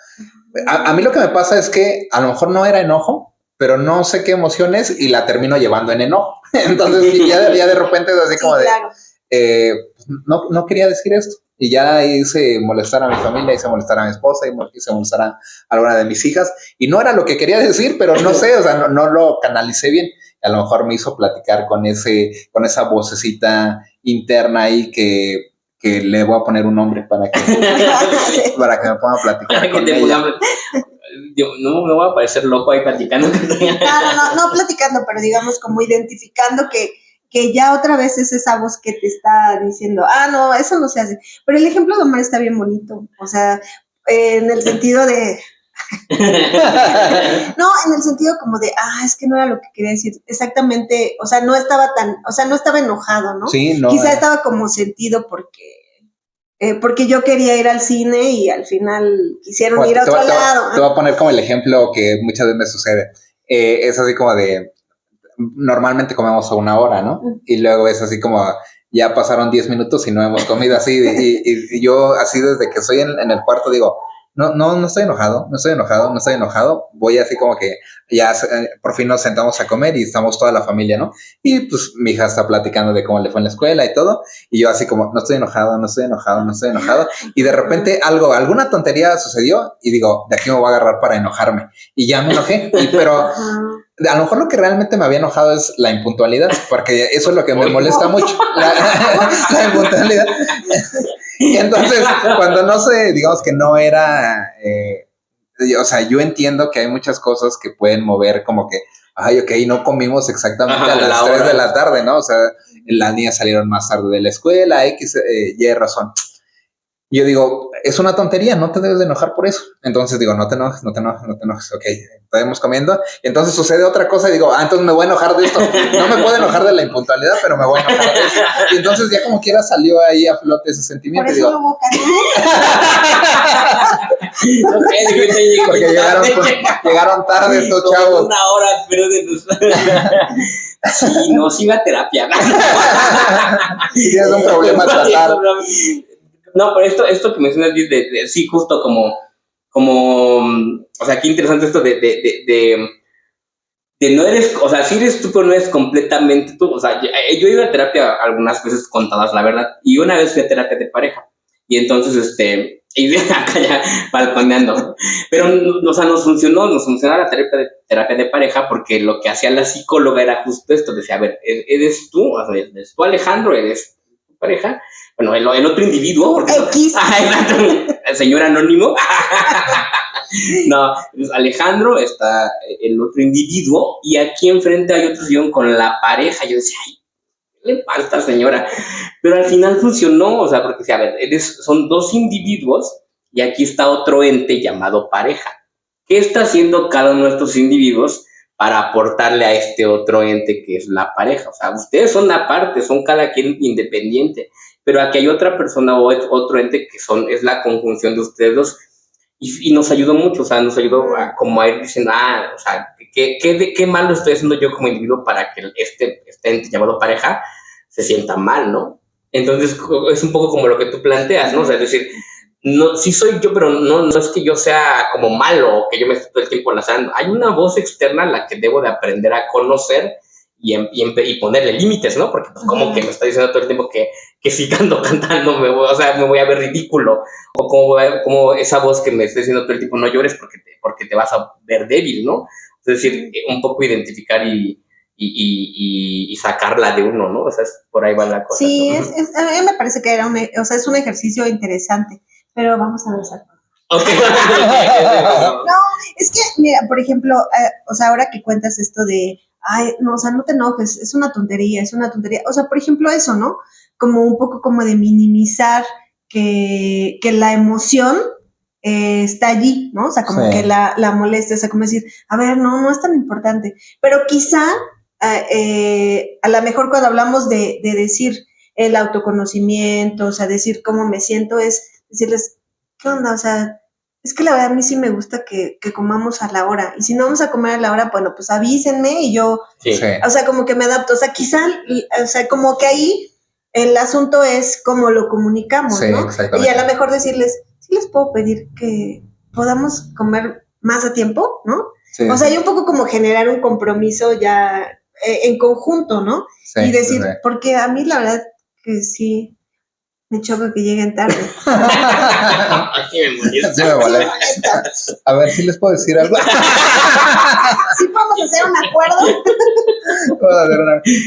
S3: A mí lo que me pasa es que a lo mejor no era enojo, pero no sé qué emociones y la termino llevando en enojo. Entonces ya de repente es así como de, no quería decir esto. Y ya hice molestar a mi familia, hice molestar a mi esposa, hice molestar a alguna de mis hijas. Y no era lo que quería decir, pero no sé, o sea, no lo canalicé bien. A lo mejor me hizo platicar con esa vocecita interna ahí que le voy a poner un nombre para que me ponga a platicar con ella.
S2: Yo no me voy a parecer loco ahí platicando.
S1: No platicando, pero digamos como identificando que ya otra vez es esa voz que te está diciendo, no, eso no se hace. Pero el ejemplo de Omar está bien bonito, o sea, en el sentido de... no, en el sentido como de, es que no era lo que quería decir. Exactamente, o sea, no estaba enojado, ¿no?
S3: Sí, no.
S1: Quizá estaba como sentido porque yo quería ir al cine y al final quisieron ir a otro lado.
S3: Te voy a poner como el ejemplo que muchas veces me sucede. Es así como de, normalmente comemos a 1 hora, ¿no? Y luego es así como, ya pasaron 10 minutos y no hemos comido así. Y yo así desde que estoy en el cuarto digo, no estoy enojado. Voy así como que ya por fin nos sentamos a comer y estamos toda la familia, ¿no? Y pues mi hija está platicando de cómo le fue en la escuela y todo. Y yo así como, no estoy enojado. Y de repente alguna tontería sucedió y digo, de aquí me voy a agarrar para enojarme. Y ya me enojé. Pero a lo mejor lo que realmente me había enojado es la impuntualidad, porque eso es lo que me molesta mucho, la impuntualidad. Y entonces, cuando no sé, digamos que no era, o sea, yo entiendo que hay muchas cosas que pueden mover como que, no comimos exactamente a las 3 de la tarde, ¿no? O sea, las niñas salieron más tarde de la escuela, Y razón. Yo digo, es una tontería, no te debes de enojar por eso. Entonces digo, no te enojes, ok, estamos comiendo. Y entonces sucede otra cosa y digo, entonces me voy a enojar de esto. No me puedo enojar de la impuntualidad, pero me voy a enojar de eso. Y entonces ya como quiera salió ahí a flote ese sentimiento.
S1: Por eso
S3: digo,
S1: no hubo
S3: porque llegaron tarde estos chavos.
S2: 1 hora, pero de los... Sí, no, sí va a terapia.
S3: Tienes un problema a tratar.
S2: No, pero esto que mencionas sí, justo como, o sea, qué interesante esto de no eres, o sea, sí eres tú, pero no eres completamente tú. O sea, yo he ido a terapia algunas veces contadas, la verdad, y una vez fui a terapia de pareja, y entonces, y acá ya balconeando, pero, o sea, nos funcionó la terapia de pareja, porque lo que hacía la psicóloga era justo esto, decía, a ver, ¿eres tú? O sea, ¿eres tú, Alejandro? ¿Eres tu pareja? Bueno, el otro individuo, porque el señor anónimo. No, pues Alejandro, está el otro individuo, y aquí enfrente hay otro sillón con la pareja. Yo decía, ¿qué le pasa a esta señora? Pero al final funcionó, o sea, porque, a ver, son 2 individuos y aquí está otro ente llamado pareja. ¿Qué está haciendo cada uno de estos individuos para aportarle a este otro ente que es la pareja? O sea, ustedes son la parte, son cada quien independiente, pero aquí hay otra persona o otro ente que es la conjunción de ustedes dos, y nos ayudó mucho, o sea, nos ayudó como a ir diciendo, o sea, ¿qué malo estoy haciendo yo como individuo para que este ente llamado pareja se sienta mal, ¿no? Entonces es un poco como lo que tú planteas, ¿no? O sea, es decir, no, sí soy yo, pero no es que yo sea como malo o que yo me esté todo el tiempo lazando. Hay una voz externa a la que debo de aprender a conocer y ponerle límites, ¿no? Porque pues como que me está diciendo todo el tiempo que si ando cantando me voy a ver ridículo, o como esa voz que me está diciendo todo el tiempo no llores porque te vas a ver débil, ¿no? Es decir, un poco identificar y sacarla de uno, ¿no? O sea, por ahí va la cosa.
S1: Sí,
S2: ¿no?
S1: a mí me parece que es un ejercicio interesante, pero vamos a ver.
S2: Okay.
S1: No, es que, mira, por ejemplo, o sea, ahora que cuentas esto de, ay, no, o sea, no te enojes, es una tontería. O sea, por ejemplo, eso, ¿no? Como un poco como de minimizar que la emoción está allí, ¿no? O sea, como que la molestia, o sea, como decir, a ver, no es tan importante. Pero quizá, a lo mejor cuando hablamos de decir el autoconocimiento, o sea, decir cómo me siento, es decirles, ¿qué onda? O sea, es que la verdad a mí sí me gusta que comamos a la hora. Y si no vamos a comer a la hora, bueno, pues avísenme y yo, o sea, como que me adapto. O sea, quizá, o sea, como que ahí el asunto es cómo lo comunicamos, ¿no? Y a lo mejor decirles, sí les puedo pedir que podamos comer más a tiempo, ¿no? Sí, o sea, hay un poco como generar un compromiso ya en conjunto, ¿no? Sí, y decir, porque a mí la verdad que sí me choca que lleguen tarde.
S2: Aquí me molesta.
S3: Sí me molesta. A ver, si les puedo decir algo.
S1: Sí podemos hacer un acuerdo.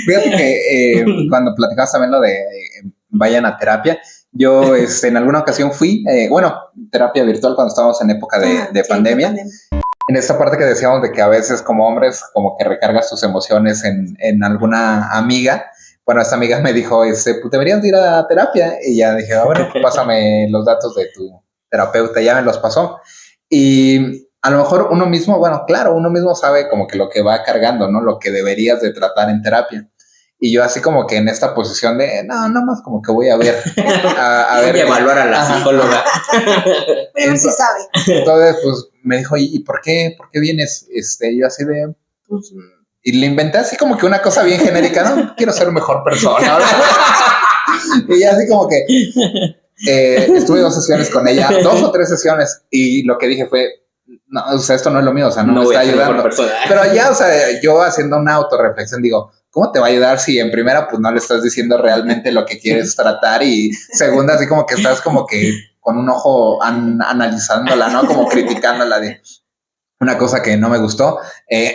S3: Fíjate que cuando platicabas también lo de vayan a terapia, yo en alguna ocasión fui, terapia virtual cuando estábamos en época de pandemia. En esta parte que decíamos de que a veces como hombres como que recargas tus emociones en alguna amiga. Bueno, esta amiga me dijo, pues deberías ir a terapia. Y ya dije, bueno, pásame los datos de tu terapeuta. Ya me los pasó. Y a lo mejor uno mismo, bueno, claro, uno mismo sabe como que lo que va cargando, ¿no? Lo que deberías de tratar en terapia. Y yo así como que en esta posición de, no más como que voy a ver.
S2: A ver. Voy a evaluar a la psicóloga.
S1: Pero sí sabe.
S3: Entonces, pues me dijo, ¿y por qué vienes? Yo así de, pues... Y le inventé así como que una cosa bien genérica, ¿no? Quiero ser mejor persona. Y así como que estuve 2 sesiones con ella, 2 o 3 sesiones, y lo que dije fue, no, o sea, esto no es lo mío, o sea, no me está ayudando. Pero ya, o sea, yo haciendo una autorreflexión digo, ¿cómo te va a ayudar si en primera pues no le estás diciendo realmente lo que quieres tratar? Y segunda, así como que estás como que con un ojo analizándola, ¿no? Como criticándola de... Una cosa que no me gustó,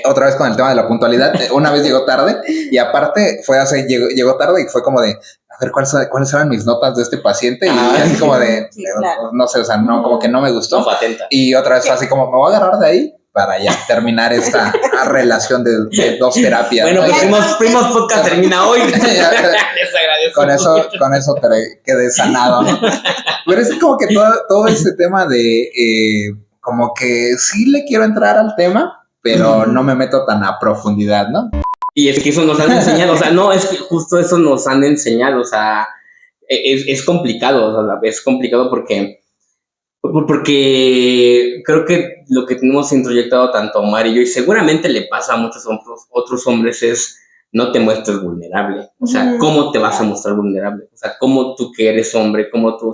S3: otra vez con el tema de la puntualidad, una vez llegó tarde y aparte llegó tarde y fue como de, a ver, ¿cuáles eran mis notas de este paciente? Y así como de, claro. No sé, o sea, no, como que no me gustó.
S2: No fue atenta.
S3: Y otra vez fue así como, me voy a agarrar de ahí para ya terminar esta relación de 2 terapias.
S2: Bueno, pues Primos Podcast termina hoy. Les agradezco.
S3: Con eso te quedé sanado, ¿no? Pero es como que todo ese tema de... como que sí le quiero entrar al tema, pero no me meto tan a profundidad, ¿no?
S2: Y es que eso nos han enseñado, o sea, no, es que justo eso nos han enseñado, o sea, es complicado, o sea, es complicado porque creo que lo que tenemos introyectado tanto Omar y yo, y seguramente le pasa a muchos otros hombres, es no te muestres vulnerable, o sea, ¿cómo te vas a mostrar vulnerable? O sea, ¿cómo tú que eres hombre, cómo tú,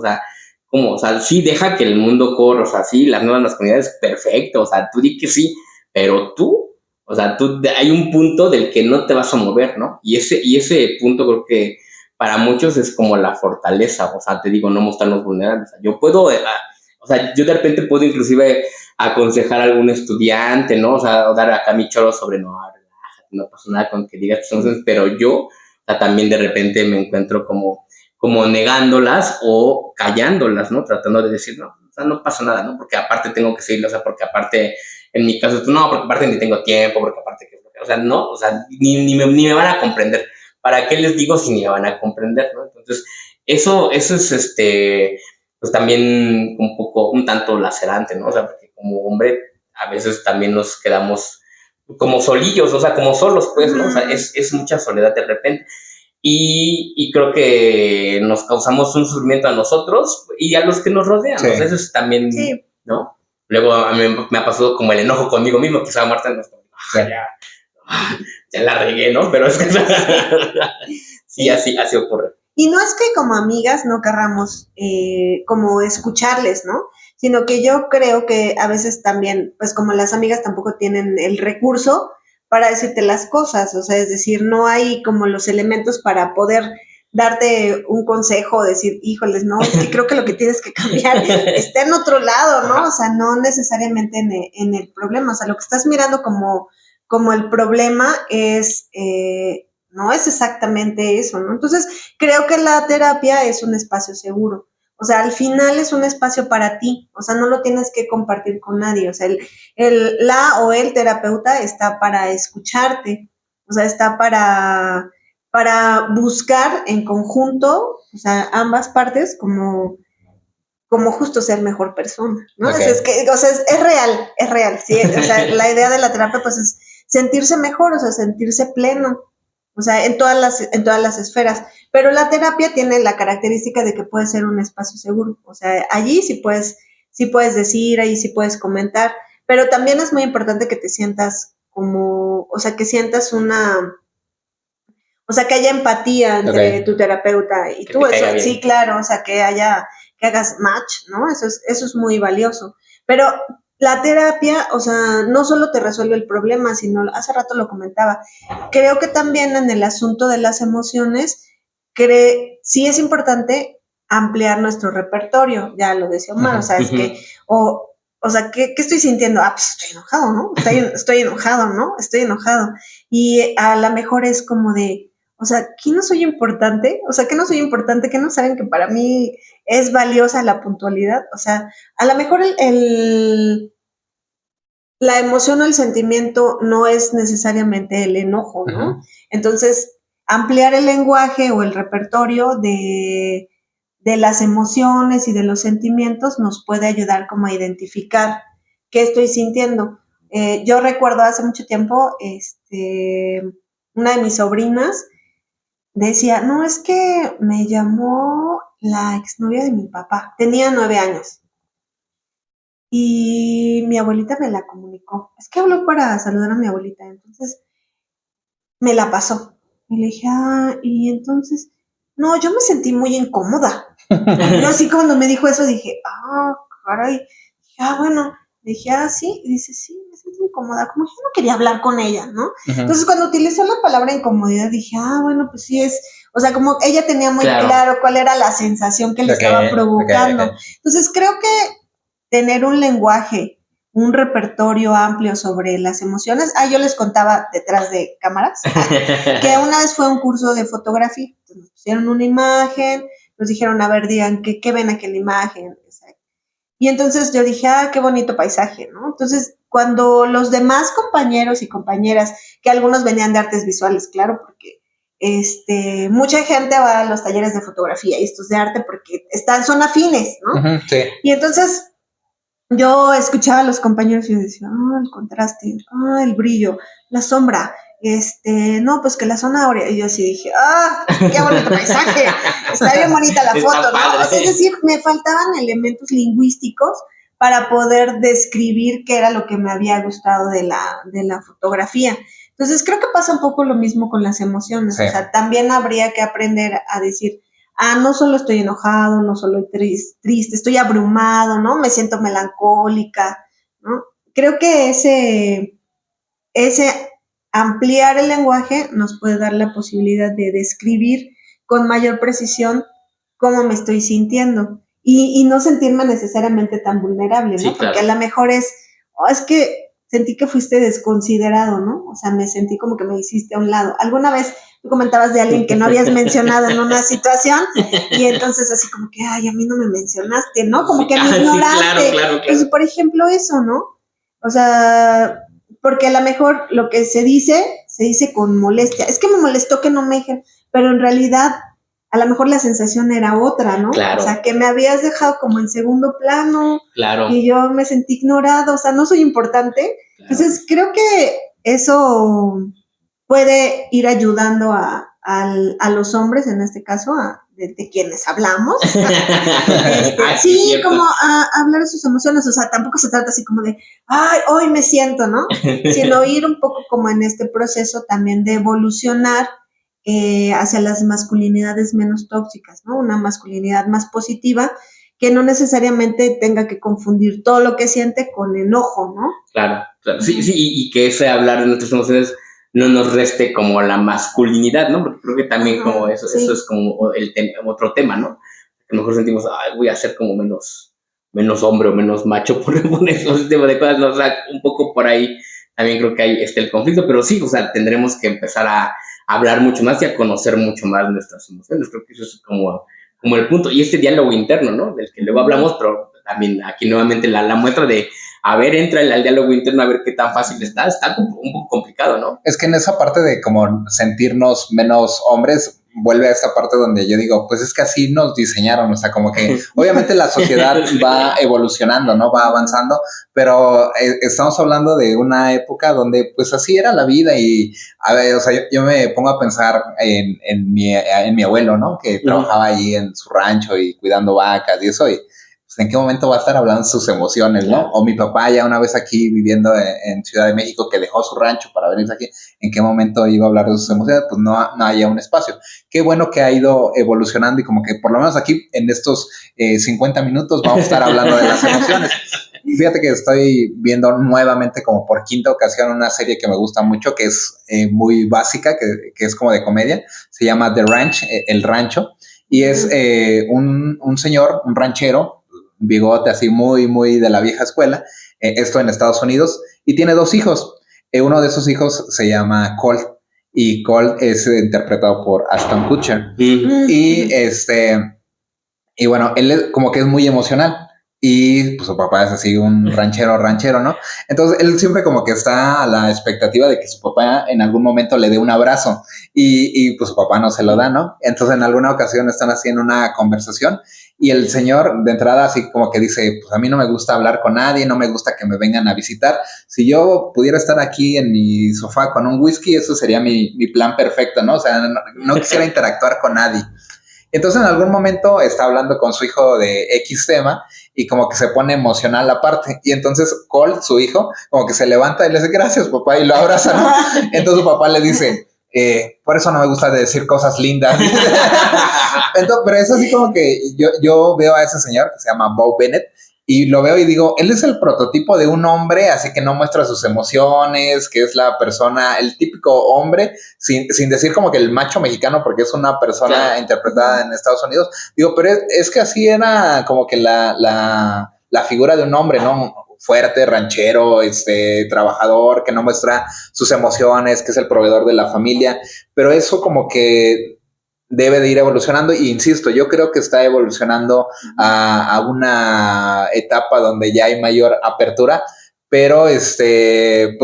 S2: o sea, sí, deja que el mundo corra, o sea, sí, las nuevas masculinidades, perfecto, o sea, tú di que sí, pero tú, o sea, hay un punto del que no te vas a mover, ¿no? Y ese punto creo que para muchos es como la fortaleza, o sea, te digo, no mostrarnos vulnerables, o sea, yo puedo, o sea, yo de repente puedo inclusive aconsejar a algún estudiante, ¿no? O sea, o dar acá mi choro sobre, no, relájate, no pasa nada con que digas tus emociones, pero yo, o sea, también de repente me encuentro como negándolas o callándolas, ¿no? Tratando de decir, no, o sea, no pasa nada, ¿no? Porque aparte tengo que seguirlo, o sea, porque aparte, en mi caso, no, porque aparte ni tengo tiempo, porque aparte, o sea, no, o sea, ni me van a comprender. ¿Para qué les digo si ni me van a comprender, no? Entonces, eso es, pues también un tanto lacerante, ¿no? O sea, porque como hombre, a veces también nos quedamos como solillos, o sea, como solos, pues, ¿no? O sea, es mucha soledad de repente. Y creo que nos causamos un sufrimiento a nosotros y a los que nos rodean. Sí. Eso es también, sí. ¿No? Luego a mí me ha pasado como el enojo conmigo mismo, quizá Marta no está, ya la regué, ¿no? Pero es que sí, así ocurre.
S1: Y no es que como amigas no querramos como escucharles, ¿no? Sino que yo creo que a veces también, pues como las amigas tampoco tienen el recurso, para decirte las cosas, o sea, es decir, no hay como los elementos para poder darte un consejo, decir, híjoles, no, es que creo que lo que tienes que cambiar está en otro lado, ¿no? O sea, no necesariamente en el problema, o sea, lo que estás mirando como el problema es, no es exactamente eso, ¿no? Entonces, creo que la terapia es un espacio seguro. O sea, al final es un espacio para ti, o sea, no lo tienes que compartir con nadie, o sea, la o el terapeuta está para escucharte, o sea, está para buscar en conjunto, o sea, ambas partes como justo ser mejor persona, ¿no?
S3: Okay.
S1: Es que, o sea, es real, sí, o sea, la idea de la terapia pues es sentirse mejor, o sea, sentirse pleno, o sea, en todas las esferas, pero la terapia tiene la característica de que puede ser un espacio seguro, o sea, allí sí puedes decir, ahí sí puedes comentar, pero también es muy importante que te sientas como, o sea, que sientas o sea, que haya empatía entre tu terapeuta y
S2: que
S1: tú, eso,
S2: bien.
S1: sí, claro, o sea, que hagas match, ¿no? Eso es muy valioso. Pero la terapia, o sea, no solo te resuelve el problema, sino, hace rato lo comentaba, creo que también en el asunto de las emociones, sí es importante ampliar nuestro repertorio, ya lo decía Omar, o sea, es que, o sea, ¿qué estoy sintiendo? Ah, pues estoy enojado, ¿no? Estoy enojado, ¿no? Estoy enojado. Y a lo mejor es como de, o sea, ¿qué no soy importante? O sea, ¿qué no soy importante? ¿Qué no saben que para mí es valiosa la puntualidad? O sea, a lo mejor la emoción o el sentimiento no es necesariamente el enojo, ¿no? Entonces, ampliar el lenguaje o el repertorio de las emociones y de los sentimientos nos puede ayudar como a identificar qué estoy sintiendo. Yo recuerdo hace mucho tiempo, una de mis sobrinas decía, no, es que me llamó la exnovia de mi papá, tenía 9 años. Y mi abuelita me la comunicó. Es que habló para saludar a mi abuelita, entonces me la pasó. Y le dije, y entonces, no, yo me sentí muy incómoda. Yo así cuando me dijo eso dije, caray. Dije, bueno. Dije, sí. Y dice, sí, me siento incómoda. Como que yo no quería hablar con ella, ¿no? Entonces cuando utilizó la palabra incomodidad dije, bueno, pues sí es. O sea, como ella tenía muy claro cuál era la sensación que le estaba provocando. Entonces creo que tener un lenguaje, un repertorio amplio sobre las emociones. Yo les contaba detrás de cámaras que una vez fue un curso de fotografía. Entonces nos pusieron una imagen, nos dijeron, a ver, digan, ¿qué ven aquí en la imagen? Y entonces yo dije, qué bonito paisaje, ¿no? Entonces, cuando los demás compañeros y compañeras, que algunos venían de artes visuales, claro, porque mucha gente va a los talleres de fotografía y estos de arte porque son afines, ¿no?
S3: Sí.
S1: Y entonces yo escuchaba a los compañeros y decía, el contraste, el brillo, la sombra, no, pues que la zanahoria. Y yo así dije, qué bonito paisaje, está bien bonita la foto, ¿no? O sea, es decir, me faltaban elementos lingüísticos para poder describir qué era lo que me había gustado de la fotografía. Entonces, creo que pasa un poco lo mismo con las emociones. Sí. O sea, también habría que aprender a decir, no solo estoy enojado, no solo triste, estoy abrumado, ¿no? Me siento melancólica, ¿no? Creo que ese ampliar el lenguaje nos puede dar la posibilidad de describir con mayor precisión cómo me estoy sintiendo y no sentirme necesariamente tan vulnerable, ¿no? Sí, claro. Porque a lo mejor es que sentí que fuiste desconsiderado, ¿no? O sea, me sentí como que me hiciste a un lado. Alguna vez tú comentabas de alguien que no habías mencionado en una situación y entonces así como que, a mí no me mencionaste, ¿no? Como que me ignoraste. Sí, claro. Entonces, por ejemplo, eso, ¿no? O sea, porque a lo mejor lo que se dice con molestia. Es que me molestó que no me dejen, pero en realidad a lo mejor la sensación era otra, ¿no? Claro. O sea, que me habías dejado como en segundo plano. Claro. Y yo me sentí ignorado, o sea, no soy importante. Claro. Entonces, creo que eso puede ir ayudando a los hombres, en este caso, de quienes hablamos. Sí, como a hablar de sus emociones, o sea, tampoco se trata así como de, hoy me siento, ¿no? Sino ir un poco como en este proceso también de evolucionar hacia las masculinidades menos tóxicas, ¿no? Una masculinidad más positiva que no necesariamente tenga que confundir todo lo que siente con enojo, ¿no?
S2: Claro. Sí, y que ese hablar de nuestras emociones no nos reste como la masculinidad, ¿no? Porque creo que también como eso es como otro tema, ¿no? A lo mejor sentimos, ay, voy a ser como menos hombre o menos macho por esos tipo de cosas, ¿no? O sea, un poco por ahí también creo que hay el conflicto, pero sí, o sea, tendremos que empezar a hablar mucho más y a conocer mucho más nuestras emociones. Creo que eso es como el punto. Y este diálogo interno, ¿no? Del que luego hablamos, pero también aquí nuevamente la muestra de, a ver, entra al diálogo interno, a ver qué tan fácil está un poco complicado, ¿no?
S3: Es que en esa parte de como sentirnos menos hombres, vuelve a esta parte donde yo digo, pues es que así nos diseñaron, o sea, como que obviamente la sociedad va evolucionando, ¿no? Va avanzando, pero estamos hablando de una época donde pues así era la vida y, a ver, o sea, yo me pongo a pensar en mi abuelo, ¿no? Que trabajaba allí en su rancho y cuidando vacas y eso, y pues, ¿en qué momento va a estar hablando de sus emociones, no? O mi papá ya una vez aquí viviendo en Ciudad de México que dejó su rancho para venirse aquí, ¿en qué momento iba a hablar de sus emociones? Pues no haya un espacio. Qué bueno que ha ido evolucionando y como que por lo menos aquí en estos 50 minutos vamos a estar hablando de las emociones. Fíjate que estoy viendo nuevamente como por quinta ocasión una serie que me gusta mucho, que es muy básica, que es como de comedia, se llama The Ranch, El Rancho, y es un señor, un ranchero, bigote así muy de la vieja escuela, esto en Estados Unidos, y tiene 2 hijos. Uno de esos hijos se llama Colt, y Colt es interpretado por Ashton Kutcher. Y bueno, él como que es muy emocional. Y pues su papá es así un ranchero, ¿no? Entonces él siempre como que está a la expectativa de que su papá en algún momento le dé un abrazo y pues su papá no se lo da, ¿no? Entonces en alguna ocasión están haciendo una conversación y el señor de entrada así como que dice, pues a mí no me gusta hablar con nadie, no me gusta que me vengan a visitar. Si yo pudiera estar aquí en mi sofá con un whisky, eso sería mi plan perfecto, ¿no? O sea, no quisiera interactuar con nadie. Entonces en algún momento está hablando con su hijo de X tema y como que se pone emocional aparte. Y entonces Cole, su hijo, como que se levanta y le dice, gracias papá, y lo abraza, ¿no? Entonces su papá le dice, por eso no me gusta decir cosas lindas. Entonces, pero es así como que yo veo a ese señor que se llama Bo Bennett y lo veo y digo, él es el prototipo de un hombre, así que no muestra sus emociones, que es la persona, el típico hombre, sin decir como que el macho mexicano, porque es una persona interpretada en Estados Unidos. Digo, pero es que así era como que la figura de un hombre, ¿no? Fuerte, ranchero, trabajador, que no muestra sus emociones, que es el proveedor de la familia, pero eso como que debe de ir evolucionando, y insisto, yo creo que está evolucionando a una etapa donde ya hay mayor apertura, pero pues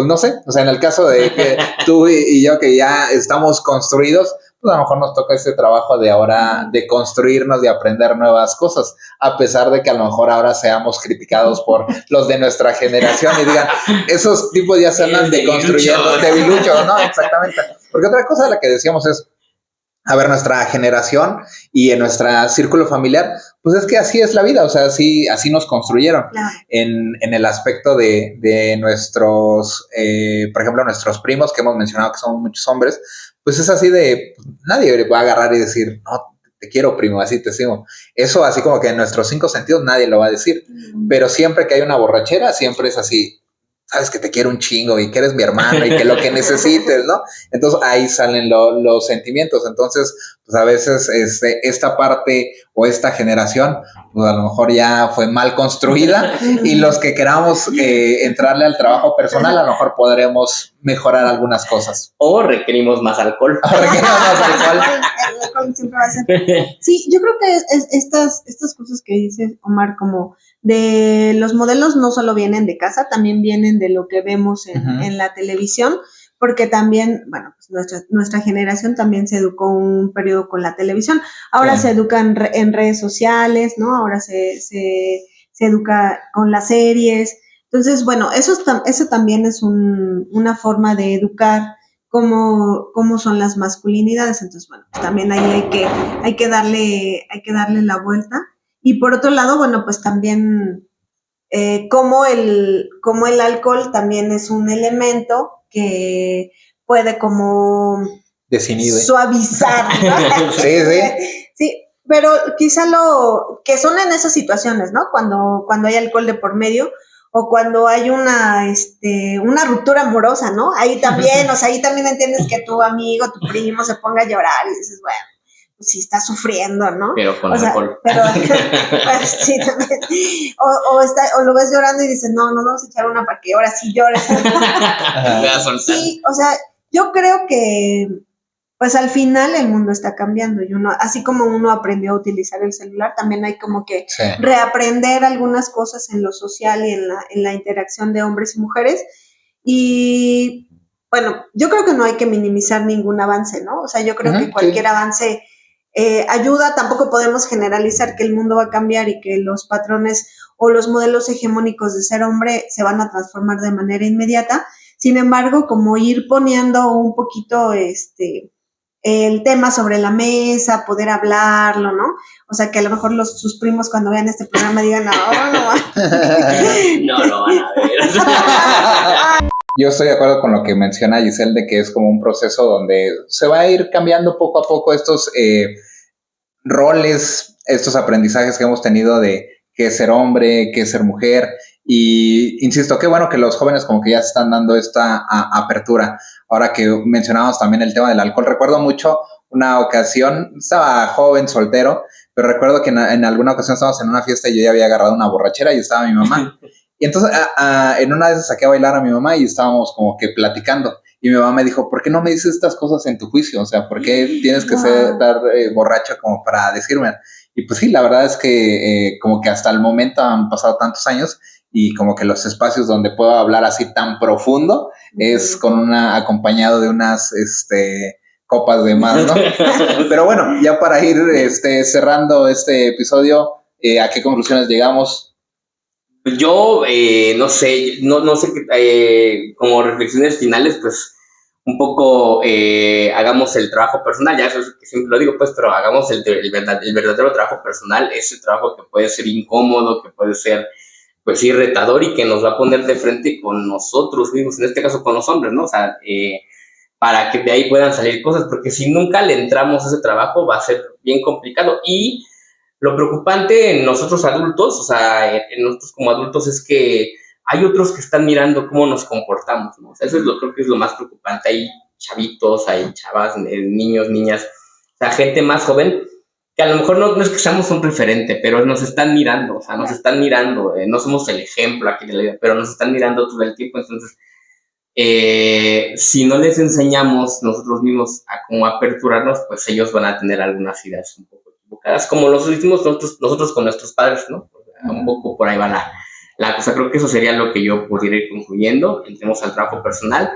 S3: no sé, o sea, en el caso de que tú y yo que ya estamos construidos, pues a lo mejor nos toca este trabajo de ahora de construirnos, de aprender nuevas cosas, a pesar de que a lo mejor ahora seamos criticados por los de nuestra generación y digan, esos tipos ya se andan deconstruyendo, debiluchos, ¿no? Exactamente. Porque otra cosa de la que decíamos es, a ver, nuestra generación y en nuestro círculo familiar, pues es que así es la vida, o sea, así nos construyeron. Claro. En el aspecto de nuestros, por ejemplo, nuestros primos, que hemos mencionado que son muchos hombres, pues es así de, nadie va a agarrar y decir, no, te quiero, primo, así te sigo. Eso así como que en nuestros 5 sentidos nadie lo va a decir, pero siempre que hay una borrachera, siempre es así, sabes que te quiero un chingo y que eres mi hermano y que lo que necesites, ¿no? Entonces ahí salen los sentimientos. Entonces, pues a veces esta parte o esta generación, pues a lo mejor ya fue mal construida y los que queramos entrarle al trabajo personal, a lo mejor podremos mejorar algunas cosas.
S2: O requerimos más alcohol.
S1: El alcohol siempre va a ser. Sí, yo creo que estas cosas que dice Omar, como de los modelos no solo vienen de casa, también vienen de lo que vemos en la televisión, porque también, bueno, pues nuestra generación también se educó un periodo con la televisión, ahora se educa en redes sociales, ¿no? Ahora se educa con las series, entonces, bueno, eso también es una forma de educar cómo son las masculinidades, entonces, bueno, pues también ahí hay que darle la vuelta. Y por otro lado, bueno, pues también como el alcohol también es un elemento que puede como
S3: desinhibe,
S1: suavizar, ¿no?
S3: Sí.
S1: Sí, pero quizá lo que son en esas situaciones, ¿no? Cuando hay alcohol de por medio o cuando hay una ruptura amorosa, ¿no? Ahí también, o sea, ahí también entiendes que tu amigo, tu primo se ponga a llorar y dices, bueno, pues sí está sufriendo, ¿no?
S2: Pero con alcohol.
S1: Pero sí, también. O lo ves llorando y dices, no vamos a echar una para que ahora sí llores. Sí, o sea, yo creo que pues al final el mundo está cambiando y uno, así como uno aprendió a utilizar el celular, también hay como que reaprender algunas cosas en lo social y en la interacción de hombres y mujeres. Y bueno, yo creo que no hay que minimizar ningún avance, ¿no? O sea, yo creo que cualquier avance ayuda. Tampoco podemos generalizar que el mundo va a cambiar y que los patrones o los modelos hegemónicos de ser hombre se van a transformar de manera inmediata. Sin embargo, como ir poniendo un poquito el tema sobre la mesa, poder hablarlo, ¿no? O sea, que a lo mejor sus primos cuando vean este programa digan, no
S2: lo van a ver.
S3: Yo estoy de acuerdo con lo que menciona Giselle, de que es como un proceso donde se va a ir cambiando poco a poco estos roles, estos aprendizajes que hemos tenido de qué es ser hombre, qué es ser mujer. Y insisto, qué bueno que los jóvenes como que ya se están dando esta apertura. Ahora que mencionábamos también el tema del alcohol, recuerdo mucho una ocasión, estaba joven, soltero, pero recuerdo que en alguna ocasión estábamos en una fiesta y yo ya había agarrado una borrachera y estaba mi mamá. Y entonces en una de esas saqué a bailar a mi mamá y estábamos como que platicando. Y mi mamá me dijo, ¿por qué no me dices estas cosas en tu juicio? O sea, ¿por qué tienes que estar borracho como para decirme? Y pues sí, la verdad es que como que hasta el momento han pasado tantos años y como que los espacios donde puedo hablar así tan profundo es con acompañado de unas copas de más, ¿no? Pero bueno, ya para ir cerrando este episodio, ¿a qué conclusiones llegamos?
S2: Yo no sé como reflexiones finales, pues un poco hagamos el trabajo personal, ya eso es que siempre lo digo, pues, pero hagamos el verdadero trabajo personal, ese trabajo que puede ser incómodo, que puede ser, pues sí, retador y que nos va a poner de frente con nosotros mismos, en este caso con los hombres, ¿no? O sea, para que de ahí puedan salir cosas, porque si nunca le entramos a ese trabajo va a ser bien complicado. Y lo preocupante en nosotros adultos, o sea, en nosotros como adultos, es que hay otros que están mirando cómo nos comportamos, ¿no? O sea, eso creo que es lo más preocupante. Hay chavitos, hay chavas, niños, niñas, o sea, gente más joven que a lo mejor no es que seamos un referente, pero nos están mirando, o sea, nos están mirando, no somos el ejemplo aquí de la vida, pero nos están mirando todo el tiempo. Entonces, si no les enseñamos nosotros mismos a cómo aperturarnos, pues ellos van a tener algunas ideas un poco equivocadas, como lo hicimos nosotros con nuestros padres, ¿no? Un poco por ahí va la cosa. Creo que eso sería lo que yo pudiera ir concluyendo. Entremos al trabajo personal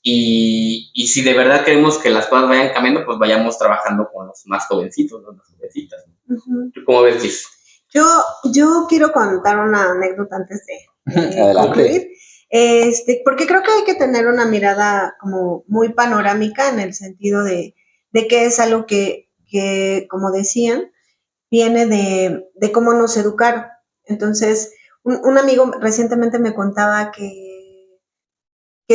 S2: y si de verdad queremos que las cosas vayan cambiando, pues vayamos trabajando con los más jovencitos, ¿no? Las jovencitas. ¿Tú cómo ves, Gis?
S1: Yo quiero contar una anécdota antes de concluir. Porque creo que hay que tener una mirada como muy panorámica en el sentido de que es algo que como decían, viene de cómo nos educaron. Entonces, un amigo recientemente me contaba que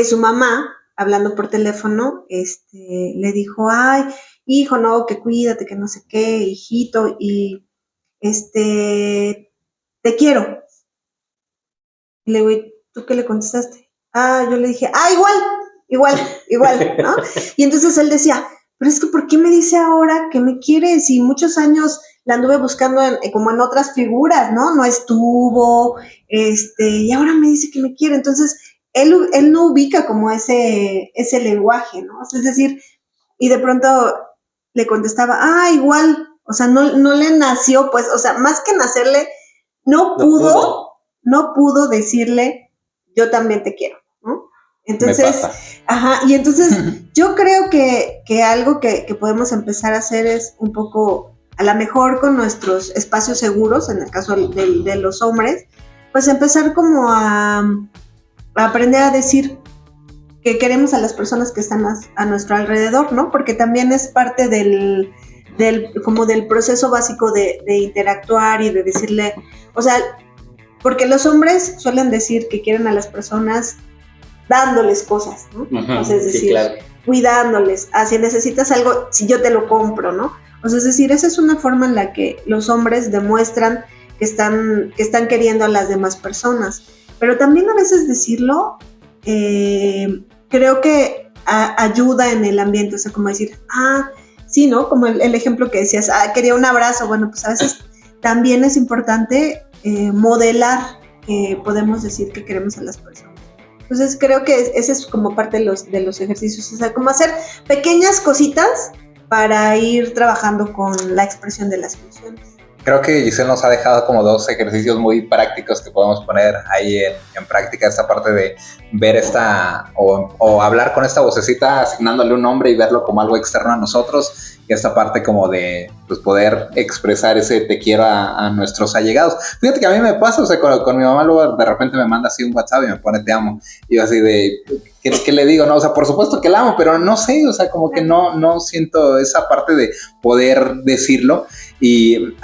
S1: su mamá, hablando por teléfono, le dijo, ay, hijo, no, que cuídate, que no sé qué, hijito, y te quiero. Y le digo, ¿tú qué le contestaste? Yo le dije, igual, ¿no? Y entonces él decía, pero es que ¿por qué me dice ahora que me quiere? Si muchos años la anduve buscando como en otras figuras, ¿no? No estuvo, y ahora me dice que me quiere. Entonces, él no ubica como ese lenguaje, ¿no? Es decir, y de pronto le contestaba, igual, o sea, no le nació, pues, o sea, más que nacerle, no pudo decirle, yo también te quiero, ¿no? Entonces, y entonces yo creo que algo que podemos empezar a hacer es un poco, a lo mejor con nuestros espacios seguros, en el caso de los hombres, pues empezar como a aprender a decir que queremos a las personas que están a nuestro alrededor, ¿no? Porque también es parte del proceso básico de interactuar y de decirle, o sea, porque los hombres suelen decir que quieren a las personas dándoles cosas, ¿no? O sea, es decir, cuidándoles. Si necesitas algo, si yo te lo compro, ¿no? O sea, es decir, esa es una forma en la que los hombres demuestran que están queriendo a las demás personas. Pero también a veces decirlo, creo que ayuda en el ambiente, o sea, como decir, sí, ¿no? Como el ejemplo que decías, quería un abrazo. Bueno, pues a veces también es importante modelar que podemos decir que queremos a las personas. Entonces creo que ese es como parte de los ejercicios, o sea, como hacer pequeñas cositas para ir trabajando con la expresión de las emociones.
S3: Creo que Giselle nos ha dejado como 2 ejercicios muy prácticos que podemos poner ahí en práctica, esta parte de ver o hablar con esta vocecita asignándole un nombre y verlo como algo externo a nosotros, y esta parte como de pues, poder expresar ese te quiero a nuestros allegados. Fíjate que a mí me pasa, o sea, con mi mamá luego de repente me manda así un WhatsApp y me pone te amo, y yo así de... ¿Qué le digo? No, o sea, por supuesto que la amo, pero no sé, o sea, como que no siento esa parte de poder decirlo, y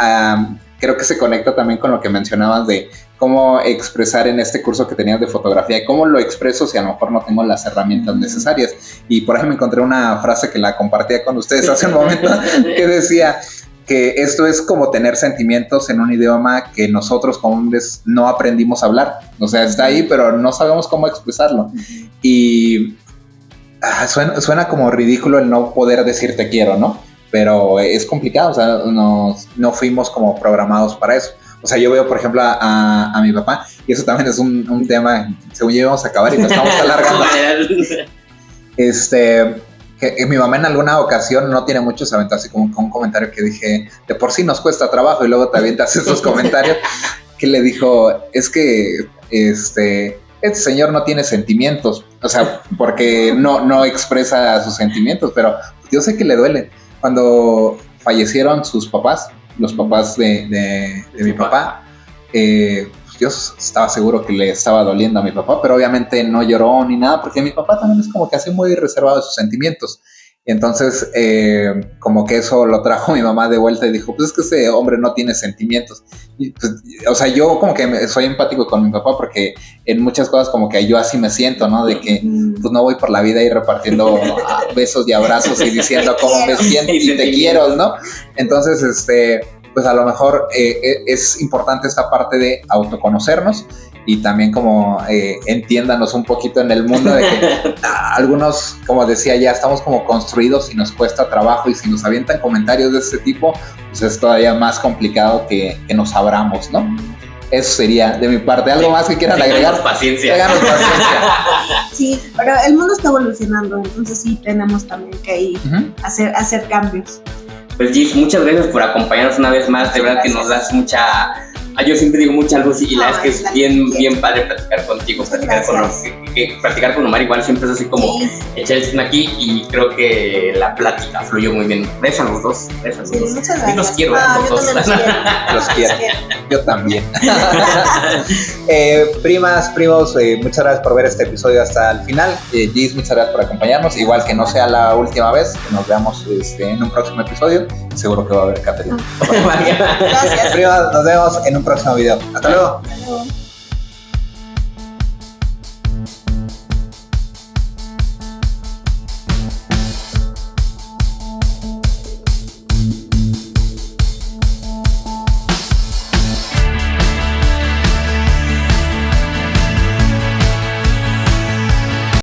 S3: creo que se conecta también con lo que mencionabas de cómo expresar en este curso que tenías de fotografía y cómo lo expreso si a lo mejor no tengo las herramientas necesarias. Y por ejemplo encontré una frase que la compartía con ustedes hace un momento que decía que esto es como tener sentimientos en un idioma que nosotros como hombres no aprendimos a hablar. O sea, está ahí, pero no sabemos cómo expresarlo. Y suena como ridículo el no poder decir te quiero, ¿no? Pero es complicado, o sea, no fuimos como programados para eso. O sea, yo veo, por ejemplo, a mi papá, y eso también es un tema, según yo íbamos a acabar y nos estamos alargando. Que mi mamá en alguna ocasión, no tiene mucho, se aventó así como un comentario que dije, de por sí nos cuesta trabajo, y luego te avientas esos comentarios, que le dijo, es que este señor no tiene sentimientos, o sea, porque no expresa sus sentimientos, pero yo sé que le duele. Cuando fallecieron sus papás, los papás de mi papá, yo estaba seguro que le estaba doliendo a mi papá, pero obviamente no lloró ni nada, porque mi papá también es como que así muy reservado de sus sentimientos. Y entonces, como que eso lo trajo mi mamá de vuelta y dijo, pues es que ese hombre no tiene sentimientos. Y, pues, o sea, yo como que soy empático con mi papá porque en muchas cosas como que yo así me siento, ¿no? De que pues no voy por la vida y repartiendo besos y abrazos y diciendo cómo me siento y te quiero, ¿no? Entonces, pues a lo mejor es importante esta parte de autoconocernos y también como entiéndanos un poquito en el mundo de que algunos, como decía, ya estamos como construidos y nos cuesta trabajo, y si nos avientan comentarios de este tipo, pues es todavía más complicado que nos abramos, ¿no? Eso sería de mi parte. ¿Algo más que quieran agregar?
S2: Paciencia.
S1: Sí, pero el mundo está evolucionando, entonces sí tenemos también que ir hacer cambios.
S2: Pues Gis, muchas gracias por acompañarnos una vez más, de verdad que nos das mucha... Yo siempre digo mucha luz, y la verdad es que es bien padre platicar contigo, platicar con Omar igual siempre es así como echar el chisme aquí, y creo que la plática fluyó muy bien. Gracias a los dos.
S1: Sí, muchas gracias.
S2: Yo los quiero a los dos.
S3: Los quiero. Yo también. Primas, primos, muchas gracias por ver este episodio hasta el final. Gis, muchas gracias por acompañarnos. Igual que no sea la última vez, que nos veamos en un próximo episodio. Seguro que va a haber Caterina.
S1: Gracias.
S3: Primas, nos vemos en un próximo video. Hasta luego.
S1: Hasta luego.